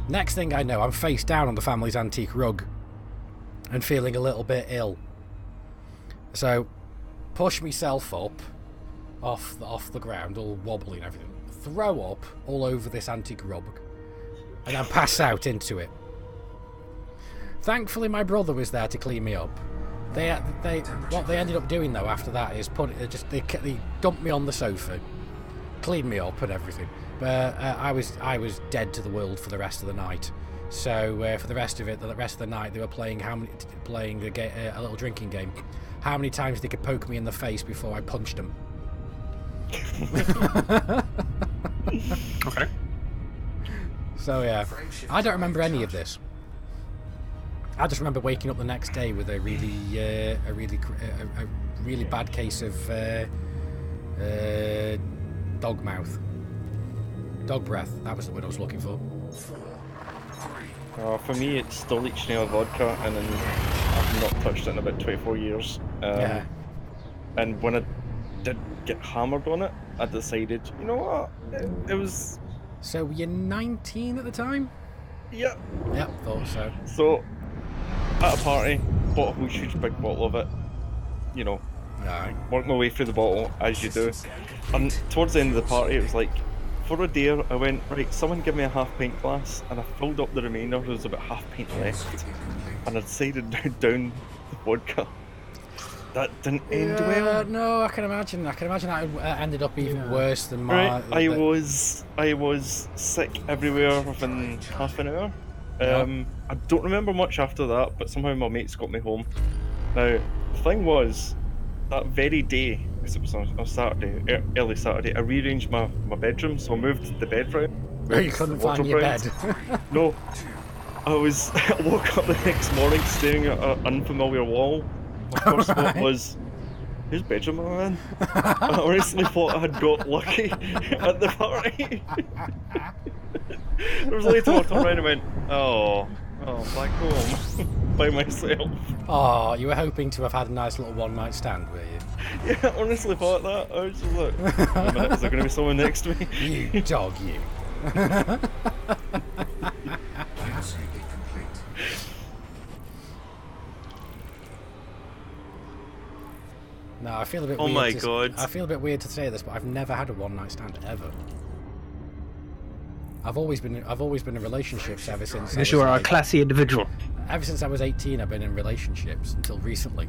Next thing I know, I'm face down on the family's antique rug and feeling a little bit ill. So, push myself up off the ground, all wobbly and everything. Throw up all over this antique rug, and then pass out into it. Thankfully, my brother was there to clean me up. What they ended up doing though after that is they dumped me on the sofa, cleaned me up and everything. But I was dead to the world for the rest of the night. So for the rest of the night, they were playing a little drinking game. How many times they could poke me in the face before I punched them. Okay. So yeah, I don't remember any of this. I just remember waking up the next day with a really bad case of dog mouth, dog breath. That was the word I was looking for. For me, it's still Legionnaire vodka, and then I've not touched it in about 24 years. Yeah. And when I did get hammered on it, I decided, you know what, it was... So were you 19 at the time? Yeah. Yep, thought so. So, at a party, bought a huge big bottle of it, you know, Aye. worked my way through the bottle, as you do. And towards the end of the party, it was like, for a dare, I went, right, someone give me a half pint glass, and I filled up the remainder. There was about half pint left, and I decided to down the vodka. That didn't end well. No, I can imagine that ended up even worse than my... Right, I was sick everywhere within half an hour. I don't remember much after that, but somehow my mates got me home. Now, the thing was, that very day, because it was on Saturday, early Saturday, I rearranged my bedroom, so I moved the bed round. You couldn't find your bed. No. I woke up the next morning staring at an unfamiliar wall. My first thought was, whose bedroom am I in? I honestly thought I had got lucky at the party. There was later I turned around and went, oh, back home by myself. Oh, you were hoping to have had a nice little one-night stand, were you? Yeah, I honestly thought that. I was just like, wait a minute, is there going to be someone next to me? You dog, you. No, I feel a bit Oh weird. my God. I feel a bit weird to say this, but I've never had a one-night stand ever. I've always been in relationships ever since. Because you are a classy individual. Ever since I was 18, I've been in relationships until recently.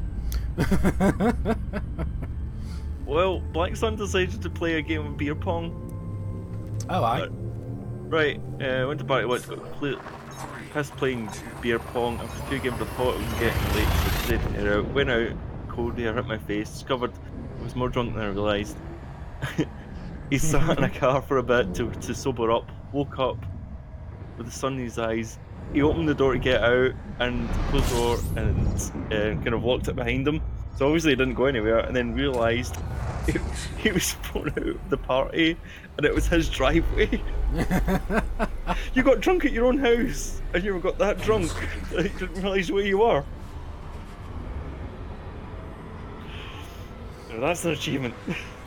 Well, Black Sun decided to play a game of beer pong. Oh, I. Right, went to party, pissed playing beer pong. After a few games, I thought it was getting late, so I decided to head out. Went out, cold air hit my face, discovered I was more drunk than I realised. He sat in a car for a bit to sober up, woke up with the sun in his eyes. He opened the door to get out and closed the door and kind of locked it behind him. So obviously he didn't go anywhere, and then realised he was thrown out of the party and it was his driveway. You got drunk at your own house and you got that drunk that you didn't realise where you were. Now that's an achievement.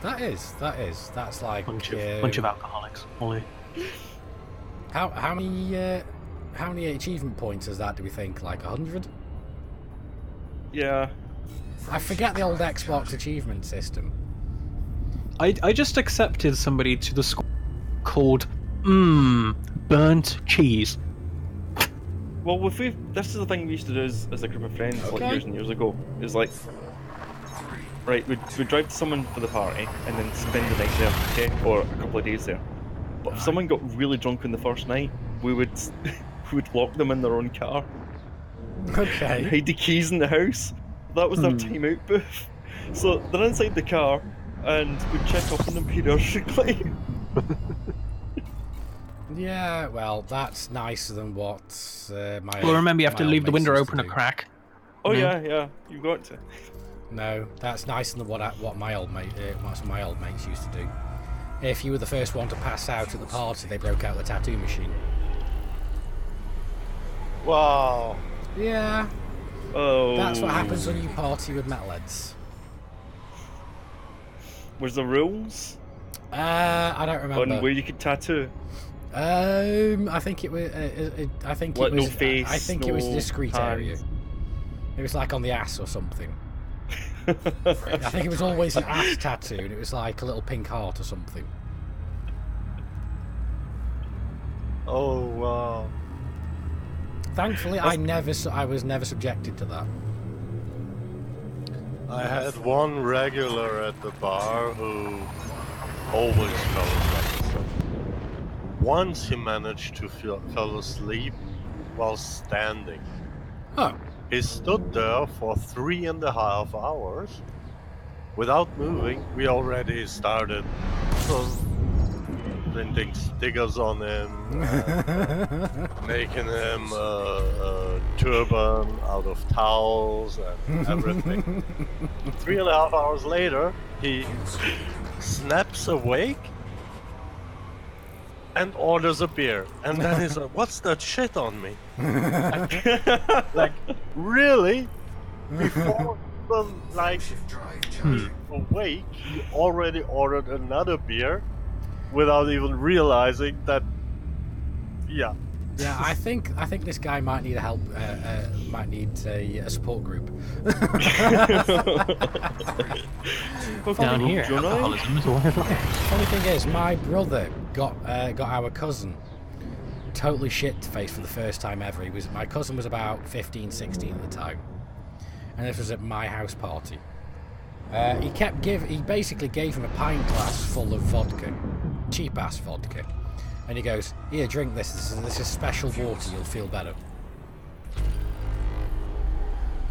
That is. That's like Bunch of alcoholics. Only. How many achievement points is that? Do we think like 100? Yeah, I forget the old Xbox achievement system. I just accepted somebody to the school called burnt cheese. Well, this is the thing we used to do as a group of friends like Okay. years and years ago. Is like, right, we'd drive to someone for the party and then spend the night there, okay, or a couple of days there. But if someone got really drunk on the first night, we would lock them in their own car and Okay. hide the keys in the house. That was their timeout booth. So they're inside the car and we'd check up on them periodically. Yeah, well, that's nicer than what my. Well, remember you have to my leave the old mates window used to open a do. crack. Oh yeah, you've got to. No, that's nicer than what my old mates used to do. If you were the first one to pass out at the party, they broke out the tattoo machine. Wow. Yeah, Oh. that's what happens when you party with metalheads. Was there rules I don't remember. on where you could tattoo? I think it was. I think Like it was. no face, I think it was a no discreet area. hands. It was like on the ass or something. I think it was always an ass tattoo, and it was like a little pink heart or something. Oh wow. Thankfully, I was never subjected to that. I had one regular at the bar who always fell asleep. Once he managed to fell asleep while standing. Oh, He stood there for 3.5 hours without moving. We already started printing stickers on him, making him a turban out of towels and everything. 3.5 hours later, he snaps awake and orders a beer. And then he's like, "What's that shit on me?" Like, really? Before even, like, awake, he already ordered another beer without even realizing that, yeah. yeah. I think this guy might need might need a support group. Down here, Johnny? alcoholism is one of them. Funny thing is, my brother got our cousin totally shit-faced for the first time ever. My cousin was about 15, 16 at the time, and this was at my house party. He basically gave him a pint glass full of vodka, cheap-ass vodka, and he goes, "Here, drink this. This is special water. You'll feel better."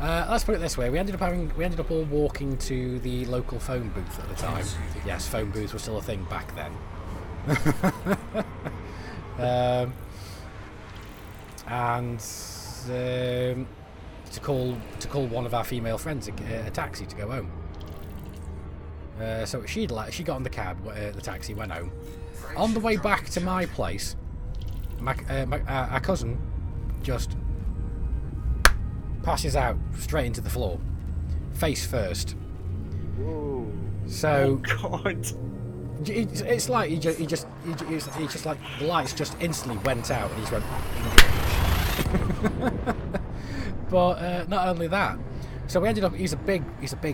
Let's put it this way: we ended up all walking to the local phone booth at the time. Yes, phone booths were still a thing back then. And to call one of our female friends a taxi to go home. So she got on the cab, the taxi, went home. On the way back to my place, our cousin just passes out straight into the floor, face first. Whoa. So God. it's like he just like the lights just instantly went out and he just went. But not only that, so we ended up. He's a big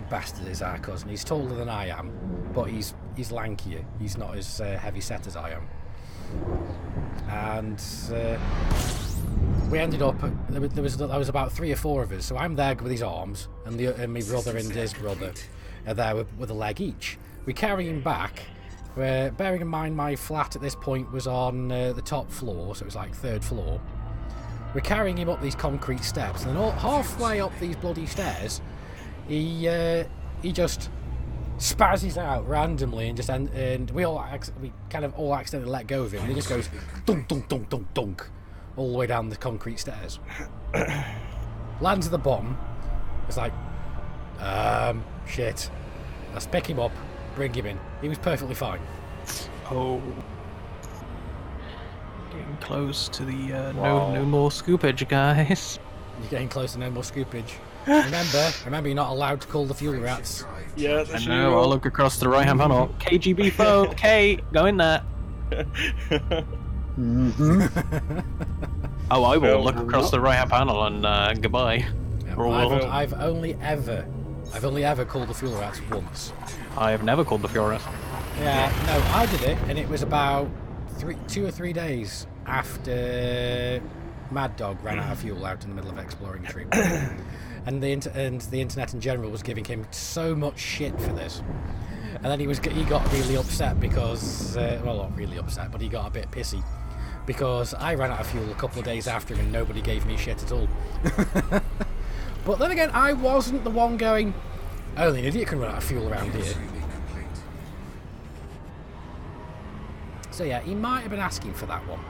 bastard. Is our cousin? He's taller than I am, but he's lankier. He's not as heavy set as I am. And we ended up. There was about 3 or 4 of us. So I'm there with his arms, and my brother and his brother are there with a leg each. We carry him back. Bearing in mind my flat at this point was on the top floor, so it was like 3rd floor. We're carrying him up these concrete steps, and then halfway up these bloody stairs, he just spazzes out randomly, and we kind of all accidentally let go of him, and he just goes dunk dunk dunk dunk dunk all the way down the concrete stairs. Lands at the bottom. It's like, shit. Let's pick him up, bring him in. He was perfectly fine. Oh. Getting close to the no more scoopage, guys. You're getting close to no more scoopage. Remember, you're not allowed to call the fuel rats. Yeah, I that's know, I'll look across the right hand panel. KGB phone, K, go in there. Oh, I will Well, look across the right hand panel and goodbye. Yeah, Or will. I've only ever I've only ever called the fuel rats once. I have never called the fuel rats. Yeah, no, I did it, and it was about 2 or 3 days after Mad Dog ran out of fuel out in the middle of exploring a tree. And the internet in general was giving him so much shit for this. And then he got really upset because, well, not really upset, but he got a bit pissy because I ran out of fuel a couple of days after him and nobody gave me shit at all. But then again, I wasn't the one going, only an idiot can run out of fuel around here. So yeah, he might have been asking for that one.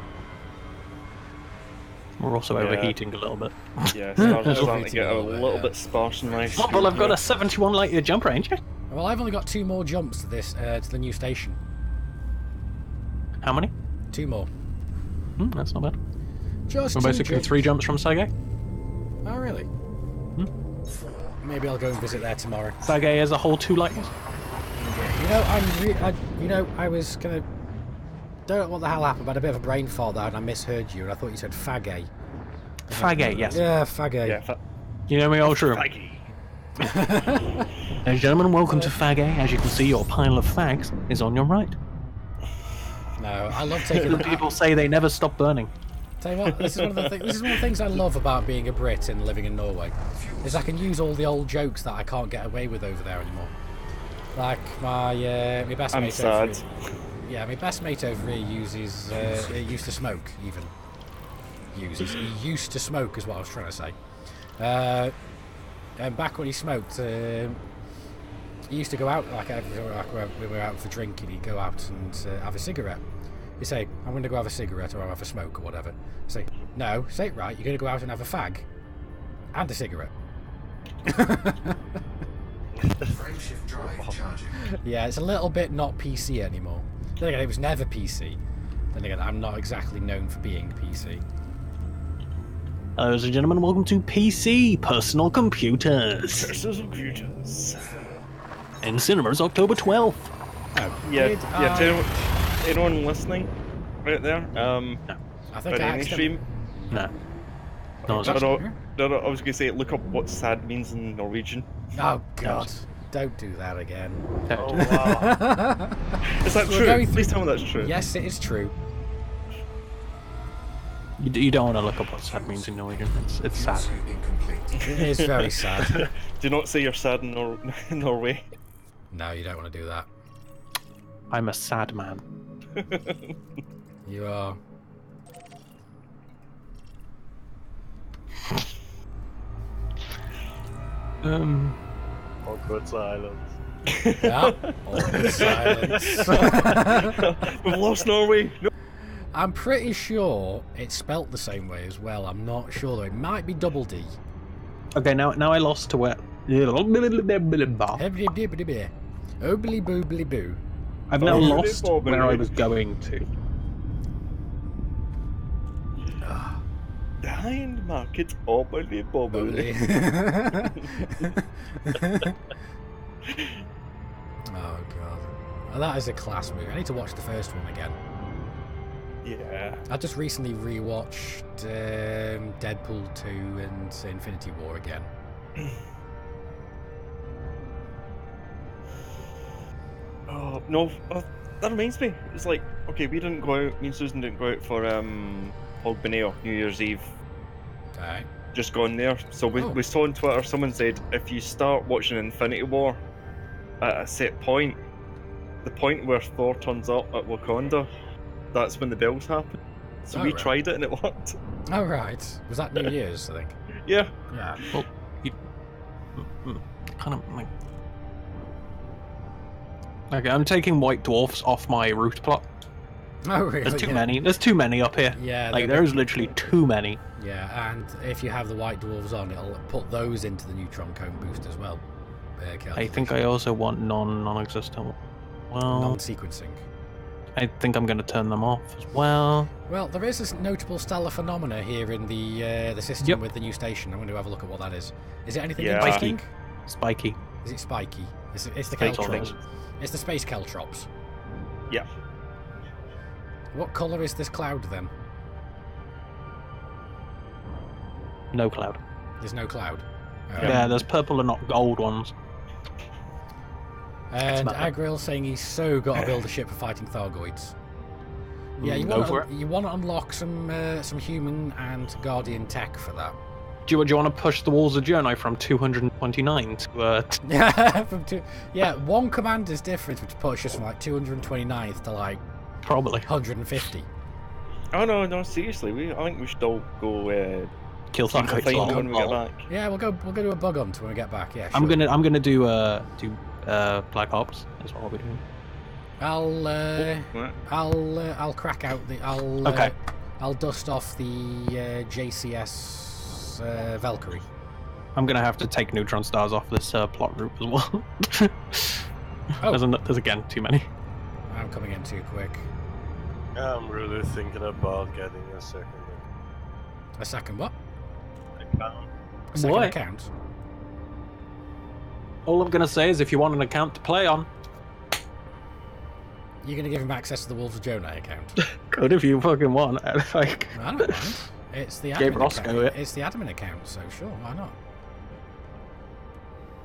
We're also overheating a little bit. Yeah, starting to get a little bit sparse in my Oh, well, I've got a 71 light year jump range. Well, I've only got 2 more jumps to this, to the new station. How many? 2 more. That's not bad. Just We're 2 basically jumps. 3 jumps from Sage. Oh, really? Maybe I'll go and visit there tomorrow. Sage is a whole 2 light years. You know, I was gonna. Don't know what the hell happened, but I had a bit of a brain fart there, and I misheard you, and I thought you said fagay. Fagay, yes. Yeah, fagay. Yeah, You know me, old true. faggy. Ladies and gentlemen, welcome to Fagay. As you can see, your pile of fags is on your right. No, I love taking. People say they never stop burning. Tell you what, this is one of the things I love about being a Brit and living in Norway, is I can use all the old jokes that I can't get away with over there anymore. Like my best I'm mate sad. over here. Yeah, my best mate over here uses. He used to smoke even. He used to smoke is what I was trying to say. And back when he smoked, he used to go out like when we were out for drinking. He'd go out and have a cigarette. He'd say, "I'm going to go have a cigarette or I'll have a smoke or whatever." I say, "No, say it right. You're going to go out and have a fag and a cigarette." Frameshift drive charging. Yeah, it's a little bit not PC anymore. Then again, it was never PC. Then again, I'm not exactly known for being PC. Ladies and gentlemen, welcome to PC Personal Computers. Personal computers. In cinemas, October 12th. Oh, Yeah, did yeah. To anyone listening, right there. I think I any stream. No. No, it's No, actually... no, I was gonna say look up what sad means in Norwegian. Oh God! Don't do that again. Oh wow. Is that We're true? going Please tell me that's true. Yes, it is true. You don't want to look up what sad means in Norwegian. It's sad. Incomplete. It is very sad. Do not say you're sad in Norway. No, you don't want to do that. I'm a sad man. You are. Awkward silence. Yeah. Awkward silence. We've lost Norway. No. I'm pretty sure it's spelt the same way as well. I'm not sure though. It might be double D. Okay, now I lost to where... Obly boobly boo. I've now Bobbly lost bobbly. where I was going to. The Hind Market Obbly Bobbly. Oh god. Oh, that is a class movie. I need to watch the first one again. Yeah. I just recently rewatched Deadpool 2 and Infinity War again. Oh no, that reminds me. It's like, okay, we didn't go out. Me and Susan didn't go out for Hogbenale New Year's Eve. Alright. Just gone there. So we saw on Twitter. Someone said if you start watching Infinity War at a set point, the point where Thor turns up at Wakanda, that's when the bells happen. So we right. tried it and it worked. Oh right. Was that New Year's, I think? Yeah. Yeah. Well, you... kind of like... Okay, I'm taking white dwarfs off my route plot. Oh really? There's too many. There's too many up here. Yeah. Like, there's literally too many. Yeah, and if you have the white dwarves on, it'll put those into the neutron cone boost as well. I think I also want non-existent. Well, Non-sequencing. I think I'm going to turn them off as well. Well, there is this notable stellar phenomena here in the system Yep. with the new station. I'm going to have a look at what that is. Is it anything Yeah. interesting? Spiky. Is it spiky? It's the Space Caltrops. things. It's the space Caltrops. Yeah. What colour is this cloud then? No cloud. There's no cloud. Yeah, there's purple and not gold ones. And Agril saying he's so got to build a ship for fighting Thargoids. Yeah, you want to unlock some human and Guardian tech for that. Do you want to push the walls of Jonai from 229 to yeah, one commander's difference would push us from like 229th to like probably 150. Oh no, seriously, I think we should all go kill Thargoids when we get back. Yeah, we'll go do a bug hunt when we get back. Yeah, sure. I'm gonna do Black Ops. That's what we're doing. I'll crack out the I'll dust off the JCS Valkyrie. I'm gonna have to take neutron stars off this plot group as well. There's again too many. I'm coming in too quick. I'm really thinking about getting a second. A second what? Account. A second account. All I'm gonna say is, if you want an account to play on, you're gonna give him access to the Wolves of Jonai account. Good if you fucking want. Like, I don't mind. It's the admin account. It's the admin account, so sure, why not?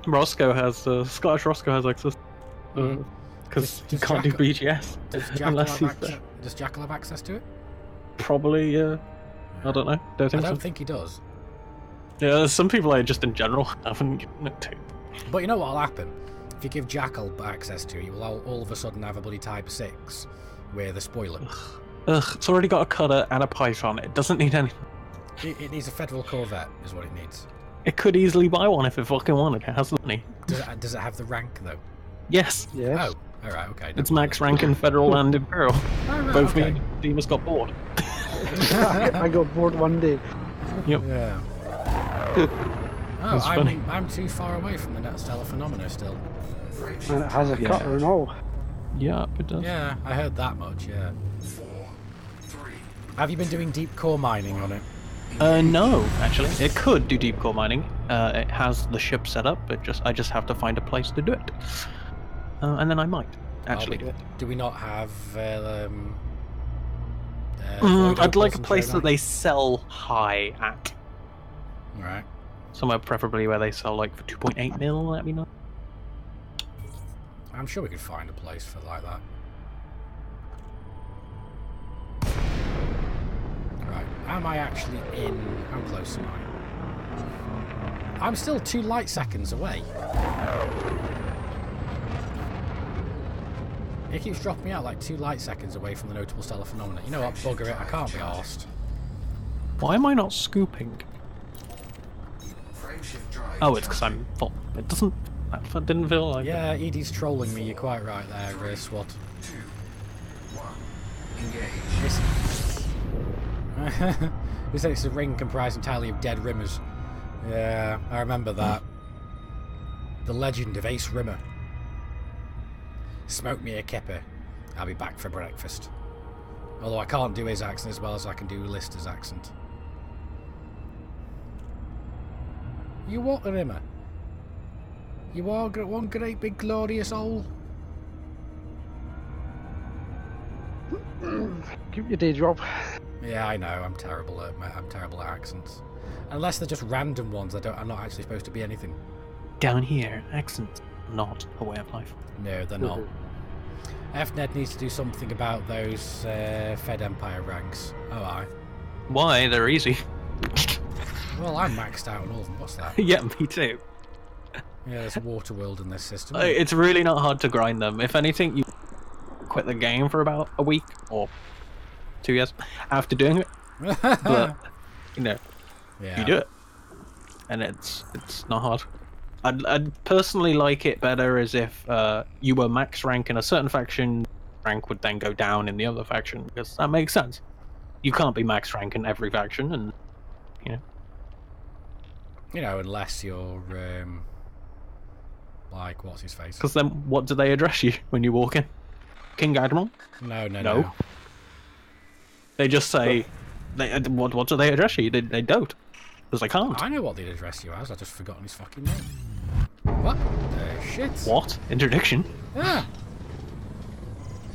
Roscoe has Scottish Roscoe has access because he can't do BGS unless he's there. Does Jackal have access to it? Probably, yeah. I don't know. I don't think he does. Yeah, there's some people I just in general haven't given it to. But you know what'll happen? If you give Jackal access to it, you will all of a sudden have a bloody Type 6 with a spoiler. Ugh, it's already got a cutter and a Python. It doesn't need any. It needs a Federal Corvette, is what it needs. It could easily buy one if it fucking wanted. It has the money. Does it have the rank, though? Yes. Oh, alright, okay. It's max rank in Federal and Imperial. Right, Both me and Demas got bored. I got bored one day. Yep. Yeah. Oh, I'm too far away from the net stellar phenomena still. And it has a cutter and all. Yeah, it does. Yeah, I heard that much, yeah. Have you been doing deep core mining on it? No, actually. It could do deep core mining. It has the ship set up, I just have to find a place to do it. And then I might actually do it. Do we not have I'd like a place that they sell high at. Right. Somewhere preferably where they sell like for 2.8 mil, let me know. I'm sure we could find a place for like that. Right. Am I actually in? How close am I? I'm still 2 light seconds away. It keeps dropping me out like 2 light seconds away from the notable stellar phenomena. You know what? Bugger it. I can't be arsed. Why am I not scooping? Oh, it's because I'm full. It doesn't. That didn't feel like. Yeah, Edie's trolling me. You're quite right there, Swat. 2, 1, engage. They said it's a ring comprised entirely of dead rimmers. Yeah, I remember that. The legend of Ace Rimmer. Smoke me a kipper. I'll be back for breakfast. Although I can't do his accent as well as I can do Lister's accent. You what, Rimmer? You are one great big glorious hole. Keep your day job. Yeah, I know. I'm terrible at accents. Unless they're just random ones. I'm not actually supposed to be anything. Down here, accents not a way of life. No, they're not. FNED needs to do something about those Fed Empire ranks. Oh, aye. Why? They're easy. Well, I'm maxed out on all of them. What's that? Yeah, me too. Yeah, there's a water world in this system. It's really not hard to grind them. If anything, you quit the game for about a week or 2 years after doing it. But, you know, you do it. And it's not hard. I'd personally like it better as if you were max rank in a certain faction, rank would then go down in the other faction, because that makes sense. You can't be max rank in every faction, and you know, unless you're like what's his face? Because then, what do they address you when you walk in? King Admiral? No. They just say, what do they address you? They don't, because they can't. I know what they'd address you as. I've just forgotten his fucking name. What the shit? What? Interdiction? Yeah.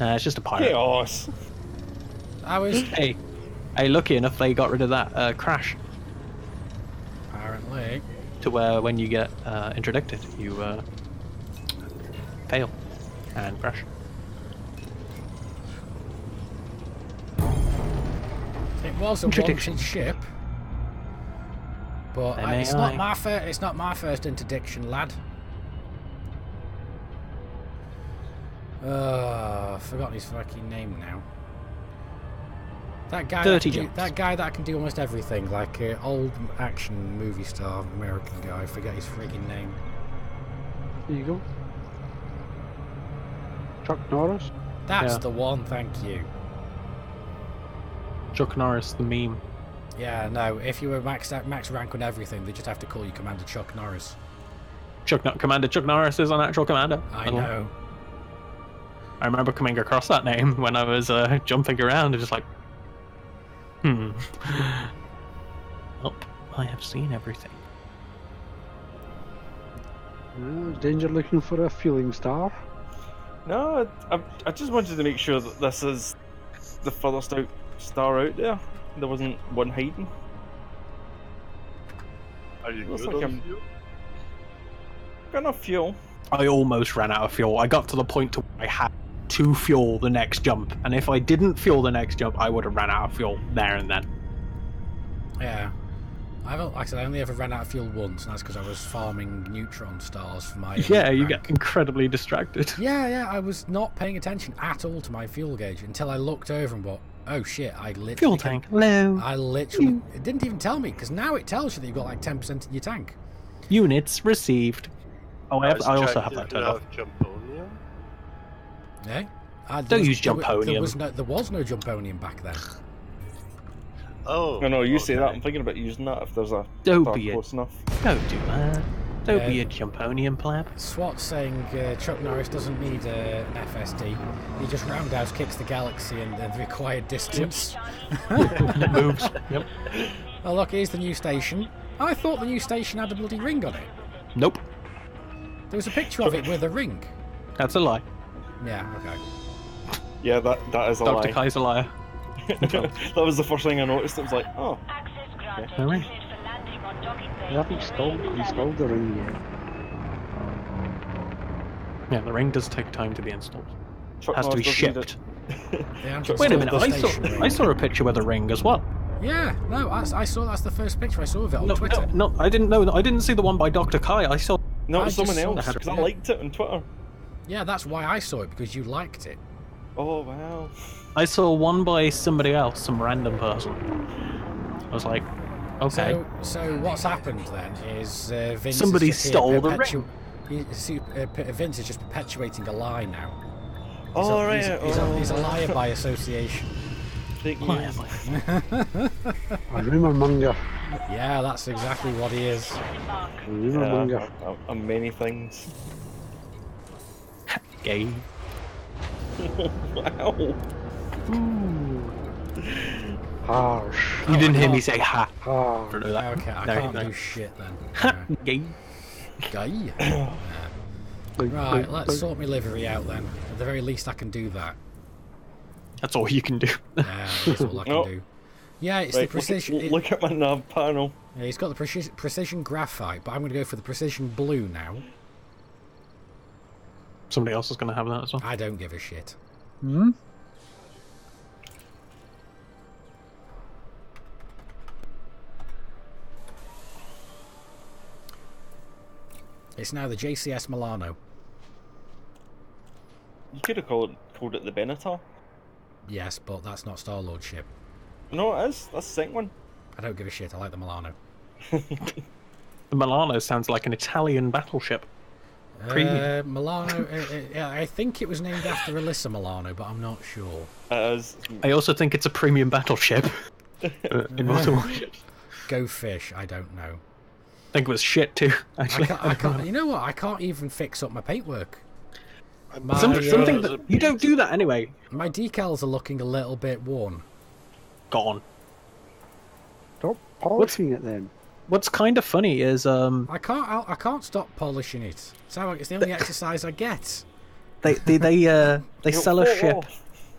It's just a pirate. Chaos. I was. Hey, lucky enough they got rid of that crash. Apparently. To where when you get interdicted, you fail and crash. It was a wanted ship, but it's not my first interdiction, lad. I forgot his fucking name now. That guy. That guy that can do almost everything, like old action movie star American guy. I forget his freaking name. There you go. Chuck Norris. That's the one. Thank you. Chuck Norris, the meme. Yeah, no. If you were max rank on everything, they just have to call you Commander Chuck Norris. Commander Chuck Norris is an actual commander. I know. I remember coming across that name when I was jumping around and just like, Oh, I have seen everything. Danger looking for a fueling star. No, I just wanted to make sure that this is the furthest out star out there. There wasn't one hiding. Are you Looks good like on fuel? Got enough fuel. I almost ran out of fuel. I got to the point to where I had to fuel the next jump, and if I didn't fuel the next jump, I would have ran out of fuel there and then. Yeah. Like I said, I only ever ran out of fuel once, and that's because I was farming neutron stars for my... Yeah, you rank. get incredibly distracted. Yeah, I was not paying attention at all to my fuel gauge until I looked over and thought, oh shit, I literally... Fuel tank, hello. I literally... It didn't even tell me, because now it tells you that you've got like 10% in your tank. Units received. Oh, I also have that turned off. Jumponium? Yeah? Don't use Jumponium. There was no Jumponium back then. Oh. No, you say that. I'm thinking about using that if there's a Don't star be close enough. Don't do that. Don't be a Jumponium pleb. SWAT's saying Chuck Norris doesn't need an FSD. He just roundhouse kicks the galaxy in the required distance. It moves. Yep. Oh look, here's the new station. I thought the new station had a bloody ring on it. Nope. There was a picture of it with a ring. That's a lie. Yeah, okay. Yeah, that is a Dr. lie. Kai's a liar. That was the first thing I noticed. It was like, oh. No ring. They haven't installed the ring yet. Yeah, the ring does take time to be installed. Chuck Has to be Norris doesn't need shipped. Wait a minute, I saw a picture with a ring as well. Yeah, no, I saw that's the first picture I saw of it on Twitter. No, I didn't know. I didn't see the one by Dr. Kai. I saw. No, I it's just someone saw else, that. because I liked it on Twitter. Yeah, that's why I saw it, because you liked it. Oh, wow. I saw one by somebody else, some random person. I was like, okay. So what's happened then is Vince Somebody is just stole the ring. Vince is just perpetuating a lie now. Oh, right. He's a liar by association. Fake news. A rumour monger. Yeah, that's exactly what he is. A rumour monger. I'm many things. Gay. Wow. Harsh. You didn't hear me say ha. Harsh. For that. Okay, I No, can't no. do shit then. Ha. Gay. Guy. Right, let's sort my livery out then. At the very least, I can do that. That's all you can do. Yeah, that's all I can Nope. do. Yeah, it's Right, the precision. look at my nav panel. Yeah, he's got the precision graphite, but I'm going to go for the precision blue now. Somebody else is going to have that as well. I don't give a shit. Hmm? It's now the JCS Milano. You could have called it the Benatar. Yes, but that's not Star-Lord ship. No, it is. That's the second one. I don't give a shit. I like the Milano. The Milano sounds like an Italian battleship. Premium. Milano. I think it was named after Alyssa Milano, but I'm not sure. It is. I also think it's a premium battleship. In multiple ships. Go fish. I don't know. I think it was shit too. Actually, I can't. You know what? I can't even fix up my paintwork. something that you don't do that anyway. My decals are looking a little bit worn. Gone. Stop polishing it then. What's kind of funny is I can't stop polishing it. It's the only exercise I get. they sell a ship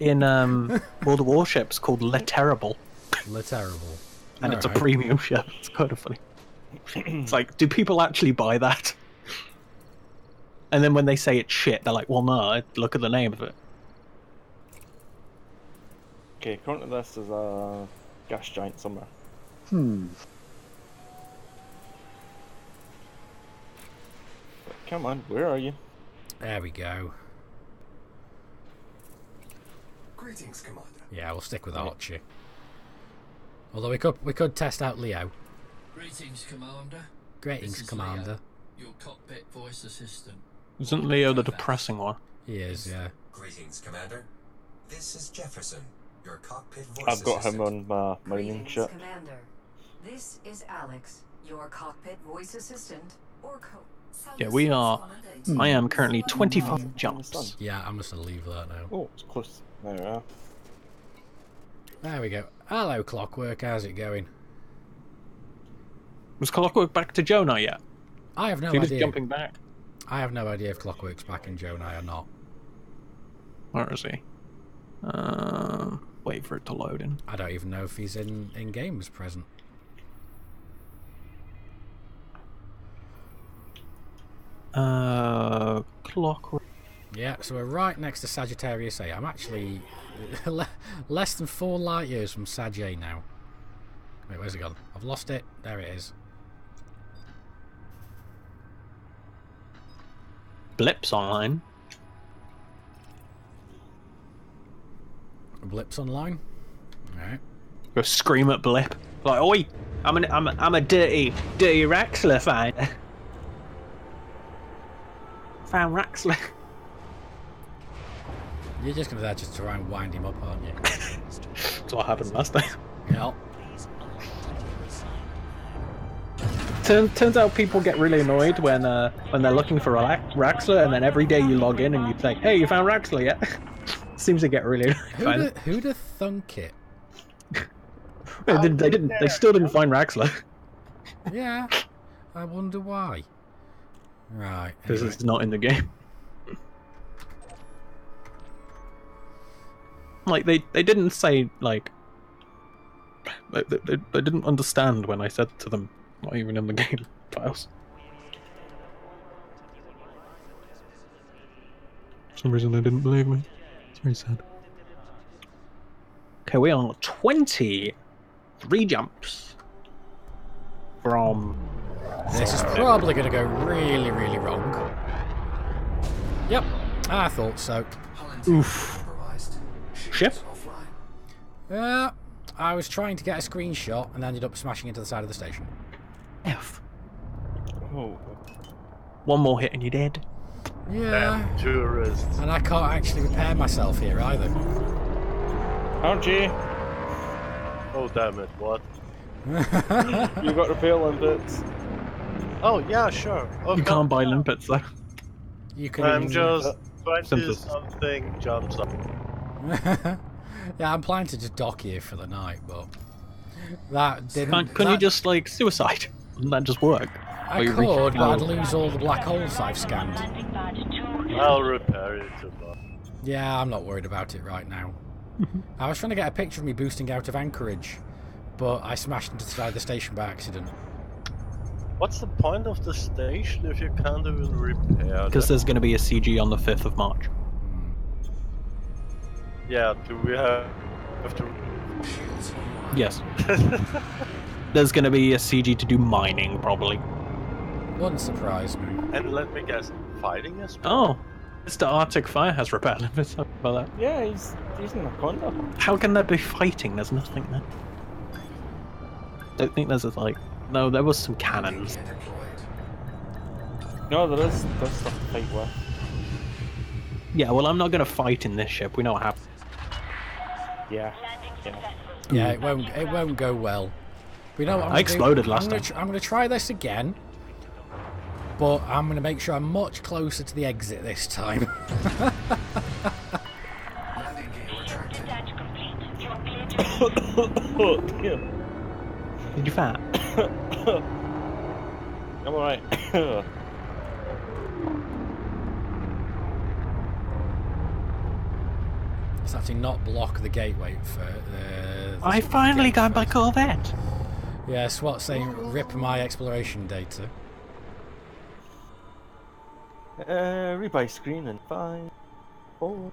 in World of Warships called Le Terrible, Le Terrible. and it's a Alright. premium ship. It's kind of funny. It's like, do people actually buy that? I can't even fix up my paintwork. What? Something that you don't do that anyway. I can't stop polishing it. They sell a ship in World of Warships called Le Terrible, and it's a premium ship. It's kind of funny. It's like, do people actually buy that? And then when they say it's shit, they're like, well, no, look at the name of it. Okay, according to this, there's a gas giant somewhere. Come on, where are you? There we go. Greetings, Commander. Yeah, we'll stick with Archie. Although we could test out Leo. Greetings, Commander. Greetings, This is Commander. Leo, your cockpit voice assistant. Isn't Leo the depressing one? He is, yeah. Greetings, Commander. This is Jefferson, your cockpit voice I've got him assistant. on my mining Greetings, ship. Commander. This is Alex, your cockpit voice assistant, or co. Yeah, we are. I am currently 25 jumps. Yeah, I'm just gonna leave that now. Oh, it's close. There we are. There we go. Hello, Clockwork. How's it going? Was Clockwork back to Jonah yet? I have no He was idea. jumping back. I have no idea if Clockwork's back in Jonai or not. Where is he? Wait for it to load in. I don't even know if he's in games present. Clockwork. Yeah, so we're right next to Sagittarius A. I'm actually less than 4 light years from Sag A now. Wait, where's it gone? I've lost it. There it is. Blips online. Blips online. Alright. Go scream at Blip. Like, oi! I'm a dirty Raxler fan. Found Raxler. You're just gonna there just to try and wind him up, aren't you? That's what happened last time. Yeah. Turns out people get really annoyed when they're looking for Raxler, and then every day you log in and you say, "Hey, you found Raxler yet?" Seems to get really annoyed. Who'd have thunk it? They didn't. They still didn't find Raxler. Yeah. I wonder why. Right. Because Anyway. it's not in the game. Like they didn't say like they didn't understand when I said to them, not even in the game files. For some reason they didn't believe me. It's very sad. Okay, we are on 23 jumps from. This is probably going to go really, really wrong. Yep, I thought so. Oof. Ship? I was trying to get a screenshot and ended up smashing into the side of the station. F. Oh. One more hit and you're dead. Yeah. Damn tourists. And I can't actually repair myself here either. Aren't you? Oh damn it! What? You got repair limpets. Oh yeah, sure. You can't buy limpets though. You can. I'm just 20 Simple. something jumps up. Yeah, I'm planning to just dock here for the night, but that didn't. Couldn't you just like suicide? Wouldn't that just work? I Or you could, reach- but I'd lose all the black holes I've scanned. I'll repair it. Yeah, I'm not worried about it right now. I was trying to get a picture of me boosting out of Anchorage, but I smashed into the side of the station by accident. What's the point of the station if you can't even repair Because it? there's going to be a CG on the 5th of March. Yeah, do we have to... Yes. There's going to be a CG to do mining, probably. Wouldn't surprise me. And let me guess, fighting as well? Oh, Mr. Arctic Fire has repair limits. How about that? Yeah, he's using a Conda. How can there be fighting? There's nothing there. Don't think there's a, like... No, there was some cannons. No, there's stuff to fight with. Yeah, well, I'm not going to fight in this ship. We know what happened. Yeah. Yeah, it won't go well. But you know what I'm I gonna exploded do? last time. I'm going to try this again, but I'm going to make sure I'm much closer to the exit this time. Landing gear retracted. Oh, damn. Did you fat? I'm alright. Let's actually not block the gateway for the I finally gate got my first. Corvette. Yeah, SWAT saying rip my exploration data. Rebuy screen in 5, 4.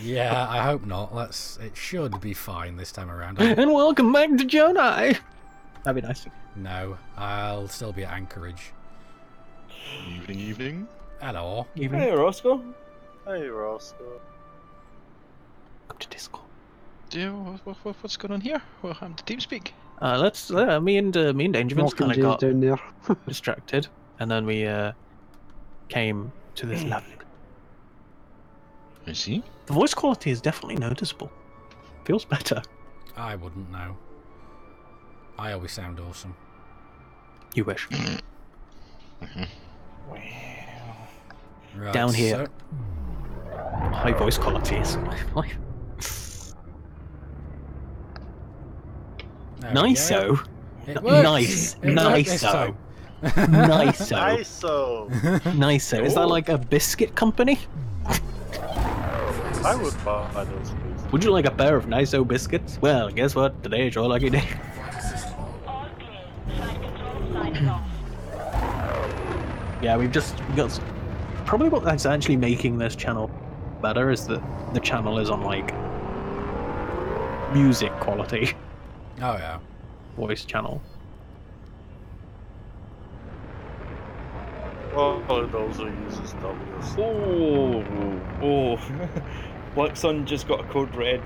Yeah, I hope not. It should be fine this time around. And welcome back to Jonai. That'd be nice. No, I'll still be at Anchorage. Evening. Hello. Evening. Hey, Roscoe. Hey, Roscoe. Come to Discord. Yeah, what's going on here? What happened to TeamSpeak? Me and Dangerman's kind of got down there. distracted, and then we came to this lovely. I see. The voice quality is definitely noticeable. Feels better. I wouldn't know. I always sound awesome. You wish. Right, Down here. High voice quality is nice-o. Nice. Nice-o. Nice-o. Nice-o. Nice-o. Is that like a biscuit company? I would buy those, please. Would you like a pair of Nice-o biscuits? Well, guess what? Today is your lucky day. Yeah, we've got... Probably what that's actually making this channel better is that the channel is on, like, music quality. Oh, yeah. Voice channel. Oh, those who uses W's. Oh. Black Sun just got a code red.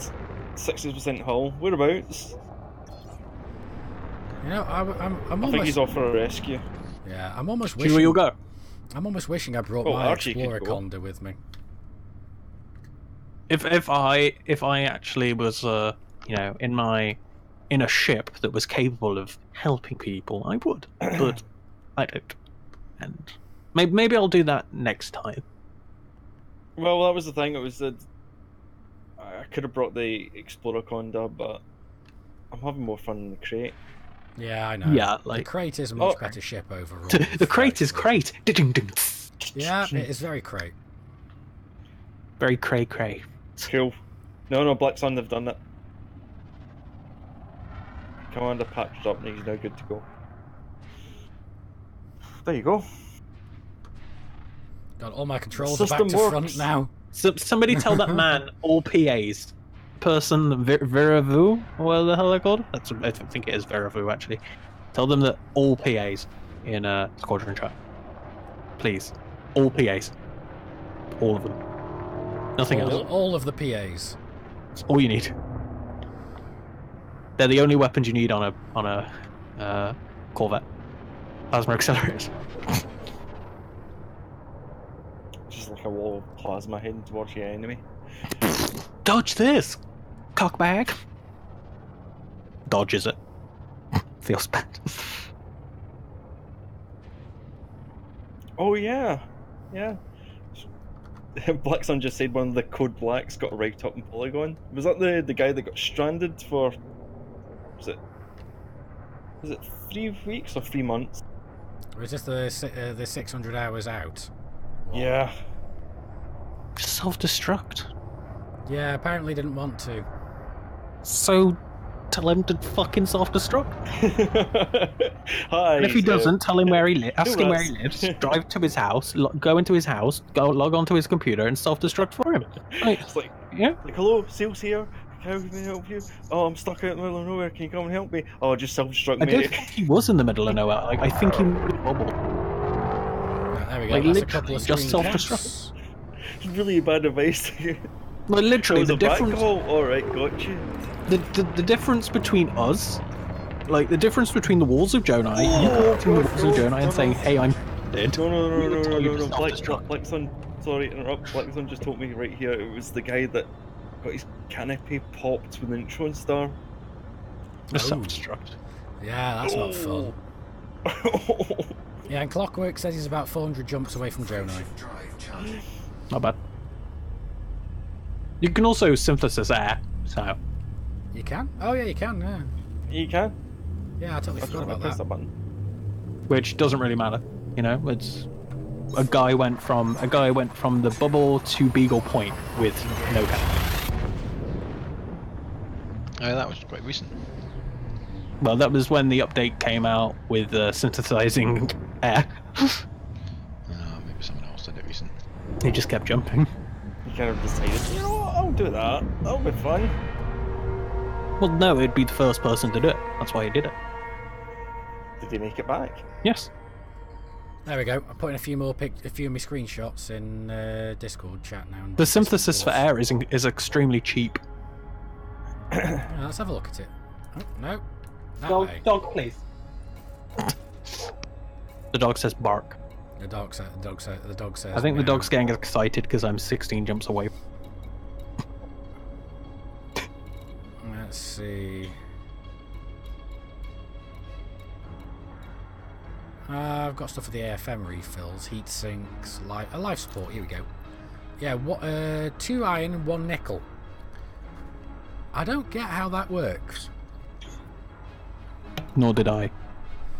60% hull. Whereabouts? You know, I'm I almost... think he's off for a rescue. Yeah, I'm almost See wishing... where you'll go. I'm almost wishing I brought Oh, my Archie could Explorer go. Conda with me. If I actually was in a ship that was capable of helping people, I would, but I don't. And maybe I'll do that next time. Well, that was the thing. It was that I could have brought the Explorer Conda, but I'm having more fun in the crate. Yeah, I know. Yeah, like the crate is a much better ship overall. the crate is crate. Yeah, it is very crate. Very cray. Cool. No, Black Sun, they've done it. Commander patched up and he's now good to go. There you go. Got all my controls System back to works. front now. So somebody tell that man all PAs. Person Veravu, what the hell they're called? I think it is Veravu actually. Tell them that all PAs in Squadron chat. Please. All PAs. All of them. Nothing else. All of the PAs. That's all you need. They're the only weapons you need on a Corvette. Plasma accelerators. Just like a wall of plasma heading towards your enemy. Dodge this! Cockbag! Dodges it. Feels bad. Oh yeah. Black Sun just said one of the Code Blacks got right up in Polygon. Was that the guy that got stranded for... Was it 3 weeks or 3 months? Or is this the 600 hours out? Yeah. Self-destruct. Yeah, apparently didn't want to. So tell him to fucking self-destruct. Hi. And if he doesn't, tell him where he lives. Ask him where he Congrats. lives. Drive to his house. Go into his house. Go log onto his computer and self-destruct for him. Like, It's like, yeah. hello, Seal's here. How can I help you? Oh, I'm stuck out in the middle of nowhere. Can you come and help me? Oh, just self-destruct I me. don't think he was in the middle of nowhere. Like, I think he was bubble. There we go. Like, That's a literally, couple of just screen self-destruct. caps. Really bad advice. Like, literally, Was the a back difference. call? Alright, got you. The difference between us, like the difference between the walls of Jonai, you connecting the walls of Jonai and saying, "Hey, I'm dead." No. Black Sun, sorry to interrupt. Black Sun just told me right here it was the guy that got his canopy popped with an neutron star. Just self-destruct. Yeah, that's not fun. Yeah, and Clockwork says he's about 400 jumps away from Jonai. Not bad. You can also synthesis air, so. You can? Oh yeah, you can. Yeah. You can? Yeah, I totally forgot about that. Button. Which doesn't really matter, you know. It's a guy went from the bubble to Beagle Point with no canopy. Oh, that was quite recent. Well, that was when the update came out with synthesizing air. Maybe someone else did it recent. He just kept jumping. He kind of decided, you know what, I'll do that. That'll be fun. Well, no, it'd be the first person to do it. That's why he did it. Did he make it back? Yes. There we go. I'm putting a few of my screenshots in Discord chat now. The synthesis for air is extremely cheap. Let's have a look at it. Oh, no. That way. Dog, please. The dog says bark. The dog says. I think the meow. dog's getting excited because I'm 16 jumps away. Let's see. I've got stuff for the AFM refills, heat sinks, life support. Here we go. Yeah, 2 iron, 1 nickel. I don't get how that works. Nor did I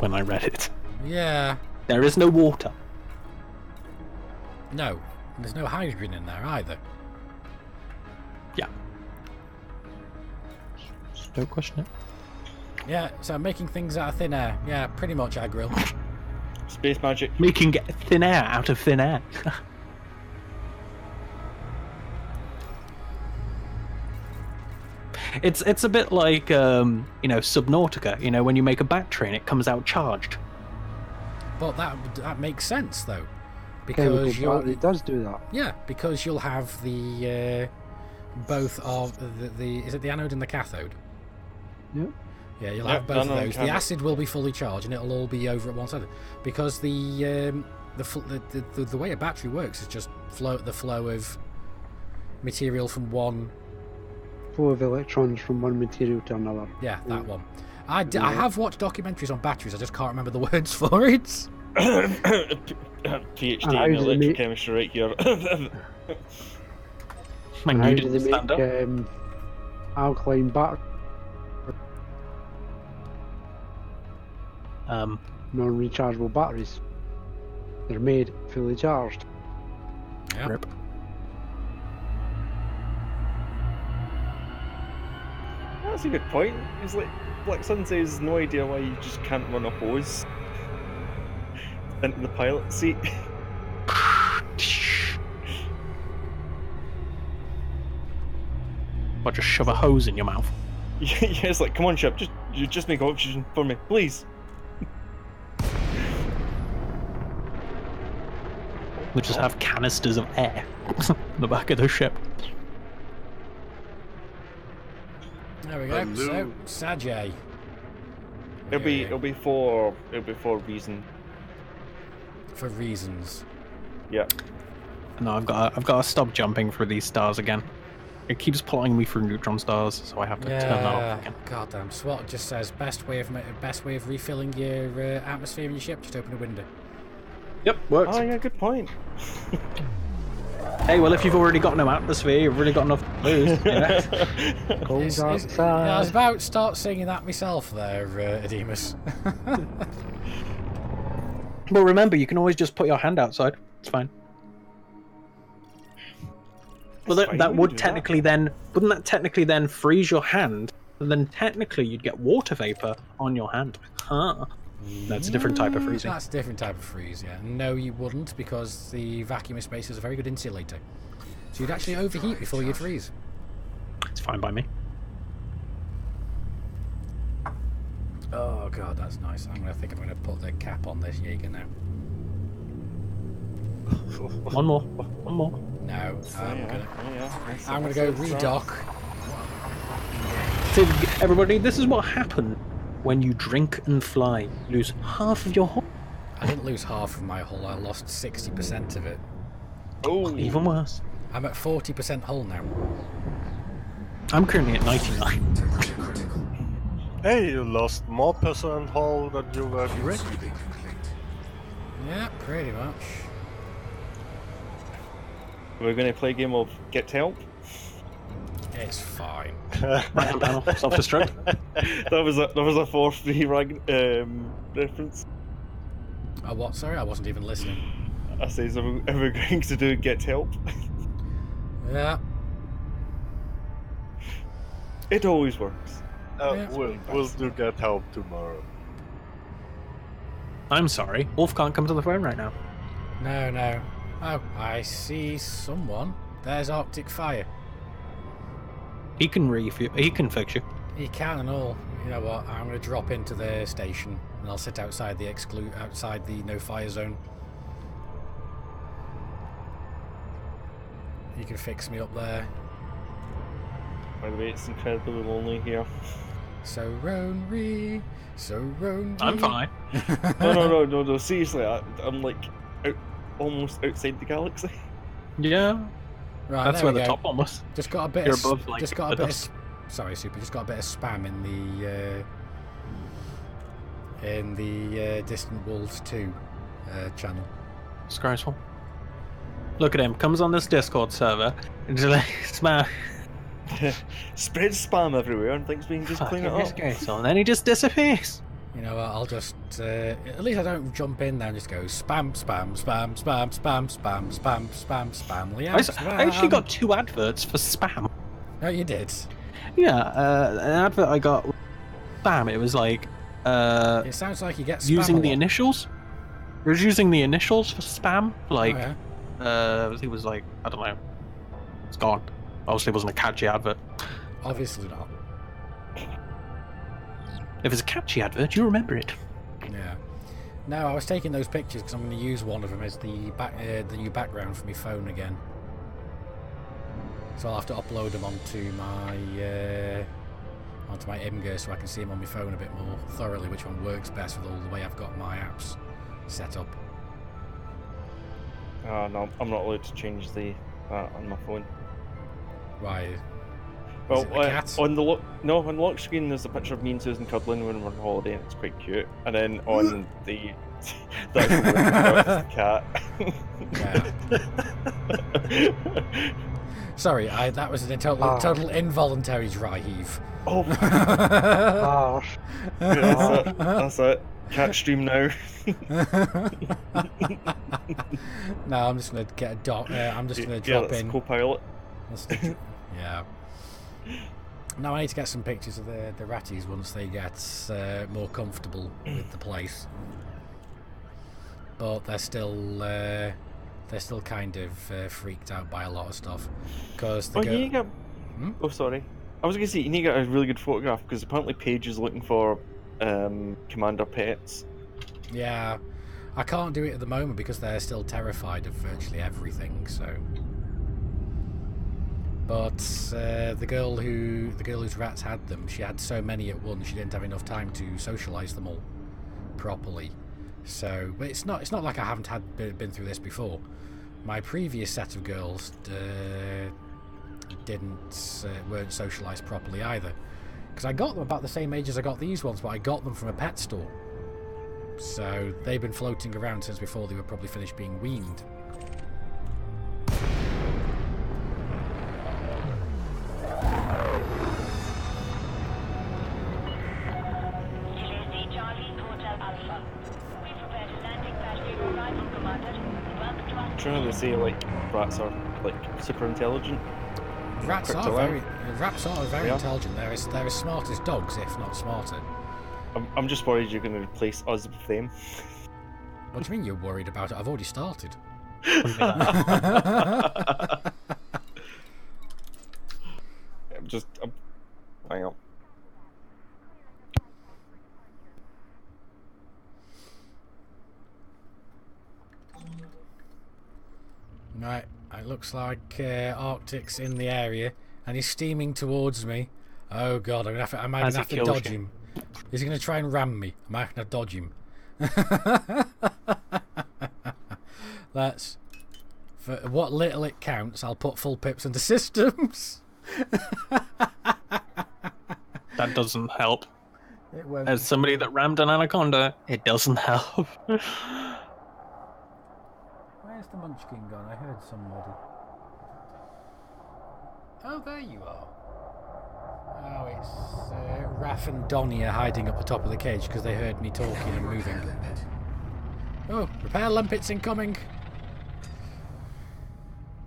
when I read it. Yeah. There is no water. No. There's no hydrogen in there either. Yeah. Don't question it. Yeah, so I'm making things out of thin air. Yeah, pretty much aggro. Space magic. Making thin air out of thin air. It's a bit like Subnautica. When you make a battery and it comes out charged. But that makes sense though, Chemical because battery does do that. Yeah, because you'll have the both of the is it the anode and the cathode? Yep. Yeah, you'll have both of those. The acid will be fully charged and it'll all be over at one side. Because the way a battery works is just the flow of material from one. Flow of electrons from one material to another. Yeah, that one. I have watched documentaries on batteries. I just can't remember the words for it. PhD in electrochemistry right here. How do they make alkaline batteries? Non-rechargeable batteries. They're made fully charged. Yeah. Rip. That's a good point. It's like Black Sun says, no idea why you just can't run a hose into the pilot seat. Or just shove a hose in your mouth. Yeah, it's like, come on, ship, just make oxygen for me, please. We just have canisters of air in the back of the ship. There we go. So Sajay. It'll be for reason. For reasons. Yeah. No, I've got to stop jumping through these stars again. It keeps pulling me through neutron stars, so I have to turn that off again. Goddamn. SWAT just says best way of refilling your atmosphere in your ship. Just open a window. Yep, works. Oh yeah, good point. Hey, well, if you've already got no atmosphere, you've already got enough to lose. I was about to start singing that myself there, Ademus. Well, remember, you can always just put your hand outside. It's fine. Well, that would technically then... Wouldn't that technically then freeze your hand? And then technically you'd get water vapor on your hand. Huh. That's a different type of freezing. That's a different type of freeze, yeah. No, you wouldn't, because the vacuum of space is a very good insulator. So you'd actually overheat before you'd freeze. It's fine by me. Oh god, that's nice. I'm gonna put the cap on this Jaeger now. One more. No, I'm gonna go redock. So everybody, this is what happened when you drink and fly. You lose half of your hull. I didn't lose half of my hull. I lost 60% of it. Oh, even worse. I'm at 40% hull now. I'm currently at 99. Hey, you lost more percent hull than you were drinking. Yeah, pretty much. We're going to play a game of Get Help. It's fine. Right panel, self-destruct. that was a Force 3 reference. Oh, what? Sorry, I wasn't even listening. I says, are we going to do Get Help? Yeah. It always works. We'll do Get Help tomorrow. I'm sorry, Wolf can't come to the phone right now. No. Oh, I see someone. There's Arctic Fire. He can he can fix you. He can and all. You know what? I'm going to drop into the station and I'll sit outside the outside the no fire zone. You can fix me up there. By the way, it's incredibly lonely here. So lonely, so lonely. I'm fine. No. Seriously, I'm like almost outside the galaxy. Yeah. Right, that's there where we the go. top one was. Just got a bit. You're Of, above, like, just got a the bit. dust. Sorry, Super. Just got a bit of spam in the Distant Wolves 2 channel. Disgraceful. Look at him. Comes on this Discord server and just like smash. Spread spam everywhere and thinks we can just clean it up. And then he just disappears. You know what? I'll just at least I don't jump in there and just go spam, spam, spam, spam, spam, spam, spam, spam, spam. Liam, I actually got 2 adverts for spam. No, you did. Yeah, an advert I got spam. It was like It sounds like you get spam using a the lot. initials. It was using the initials for spam. Like, Oh, it was like, I don't know. It's gone. Obviously, it wasn't a catchy advert. Obviously not. If it's a catchy advert, you remember it. Yeah. No, I was taking those pictures because I'm going to use one of them as the new background for my phone again. So I'll have to upload them onto my Imgur so I can see them on my phone a bit more thoroughly, which one works best with all the way I've got my apps set up. No, I'm not allowed to change that on my phone. Why? Well, Is it the cat? on the lock screen there's a picture of me and Susan cuddling when we're on holiday, and it's quite cute. And then on the the cat. Yeah. Sorry, that was a total involuntary dry heave. Oh. Oh. That's it. Cat stream now. No, I'm just gonna get a dot. I'm just gonna drop in. Co-pilot. Yeah. Now I need to get some pictures of the ratties once they get more comfortable with the place. But they're still kind of freaked out by a lot of stuff because Oh, sorry. I was gonna say you need to get a really good photograph because apparently Paige is looking for commander pets. Yeah, I can't do it at the moment because they're still terrified of virtually everything. So, but the girl whose rats had them, she had so many at once, she didn't have enough time to socialise them all properly. So, but it's not like I haven't been through this before. My previous set of girls weren't socialised properly either. Because I got them about the same age as I got these ones, but I got them from a pet store. So they've been floating around since before they were probably finished being weaned. I'm trying to say like rats are like super intelligent. Rats are very intelligent. They're as smart as dogs, if not smarter. I'm just worried you're going to replace us with them. What do you mean you're worried about it? I've already started. I'm hang on. Right, it looks like Arctic's in the area and he's steaming towards me. Oh god, I might have to dodge him. Is he going to try and ram me? I might have to dodge him. That's for what little it counts. I'll put full pips into systems. That doesn't help. It won't. As somebody that rammed an anaconda, it doesn't help. Where's the munchkin gone? I heard somebody. Oh, there you are. Oh, it's Raph and Donnie are hiding up the top of the cage because they heard me talking and moving. Oh, repair limpets incoming.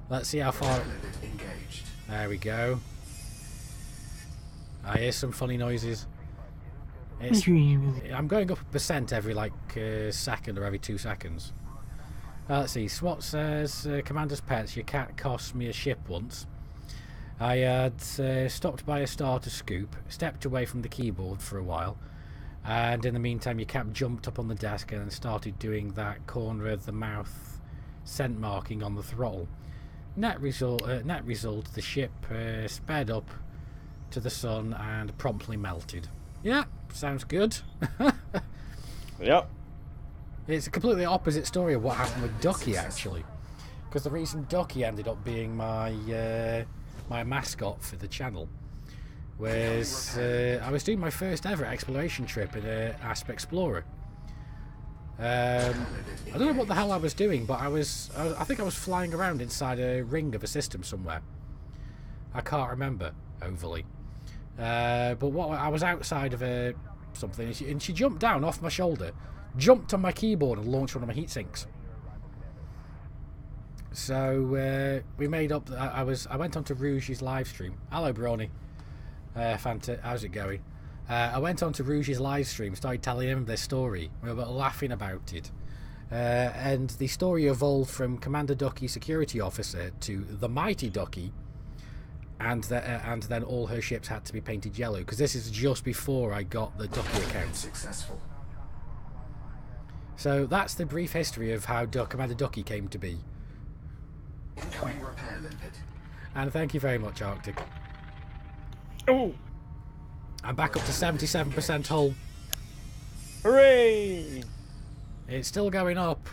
Let's see how far. There we go. I hear some funny noises. I'm going up a percent every like second or every 2 seconds. Let's see. SWAT says, Commander's Pets, your cat cost me a ship once. I had stopped by a starter scoop, stepped away from the keyboard for a while, and in the meantime your cat jumped up on the desk and started doing that corner of the mouth scent marking on the throttle. Net result, the ship sped up to the sun and promptly melted. Yeah, sounds good. Yep. It's a completely opposite story of what happened with Ducky, actually. Because the reason Ducky ended up being my my mascot for the channel was I was doing my first ever exploration trip in Asp Explorer. I don't know what the hell I was doing, but I think I was flying around inside a ring of a system somewhere. I can't remember overly. But I was outside of something, and she jumped down off my shoulder, jumped on my keyboard, and launched one of my heat sinks. So we made up. I went on to Rouge's live stream. Hello, Brawny. Fanta, how's it going? I went on to Rouge's live stream, started telling him this story. We were laughing about it. And the story evolved from Commander Ducky Security Officer to the Mighty Ducky, and then all her ships had to be painted yellow, because this is just before I got the Ducky account. Successful. So that's the brief history of how Commander Ducky came to be. Incoming repair limpet. And thank you very much, Arctic. Oh! I'm back up to 77% hull. Hooray! It's still going up.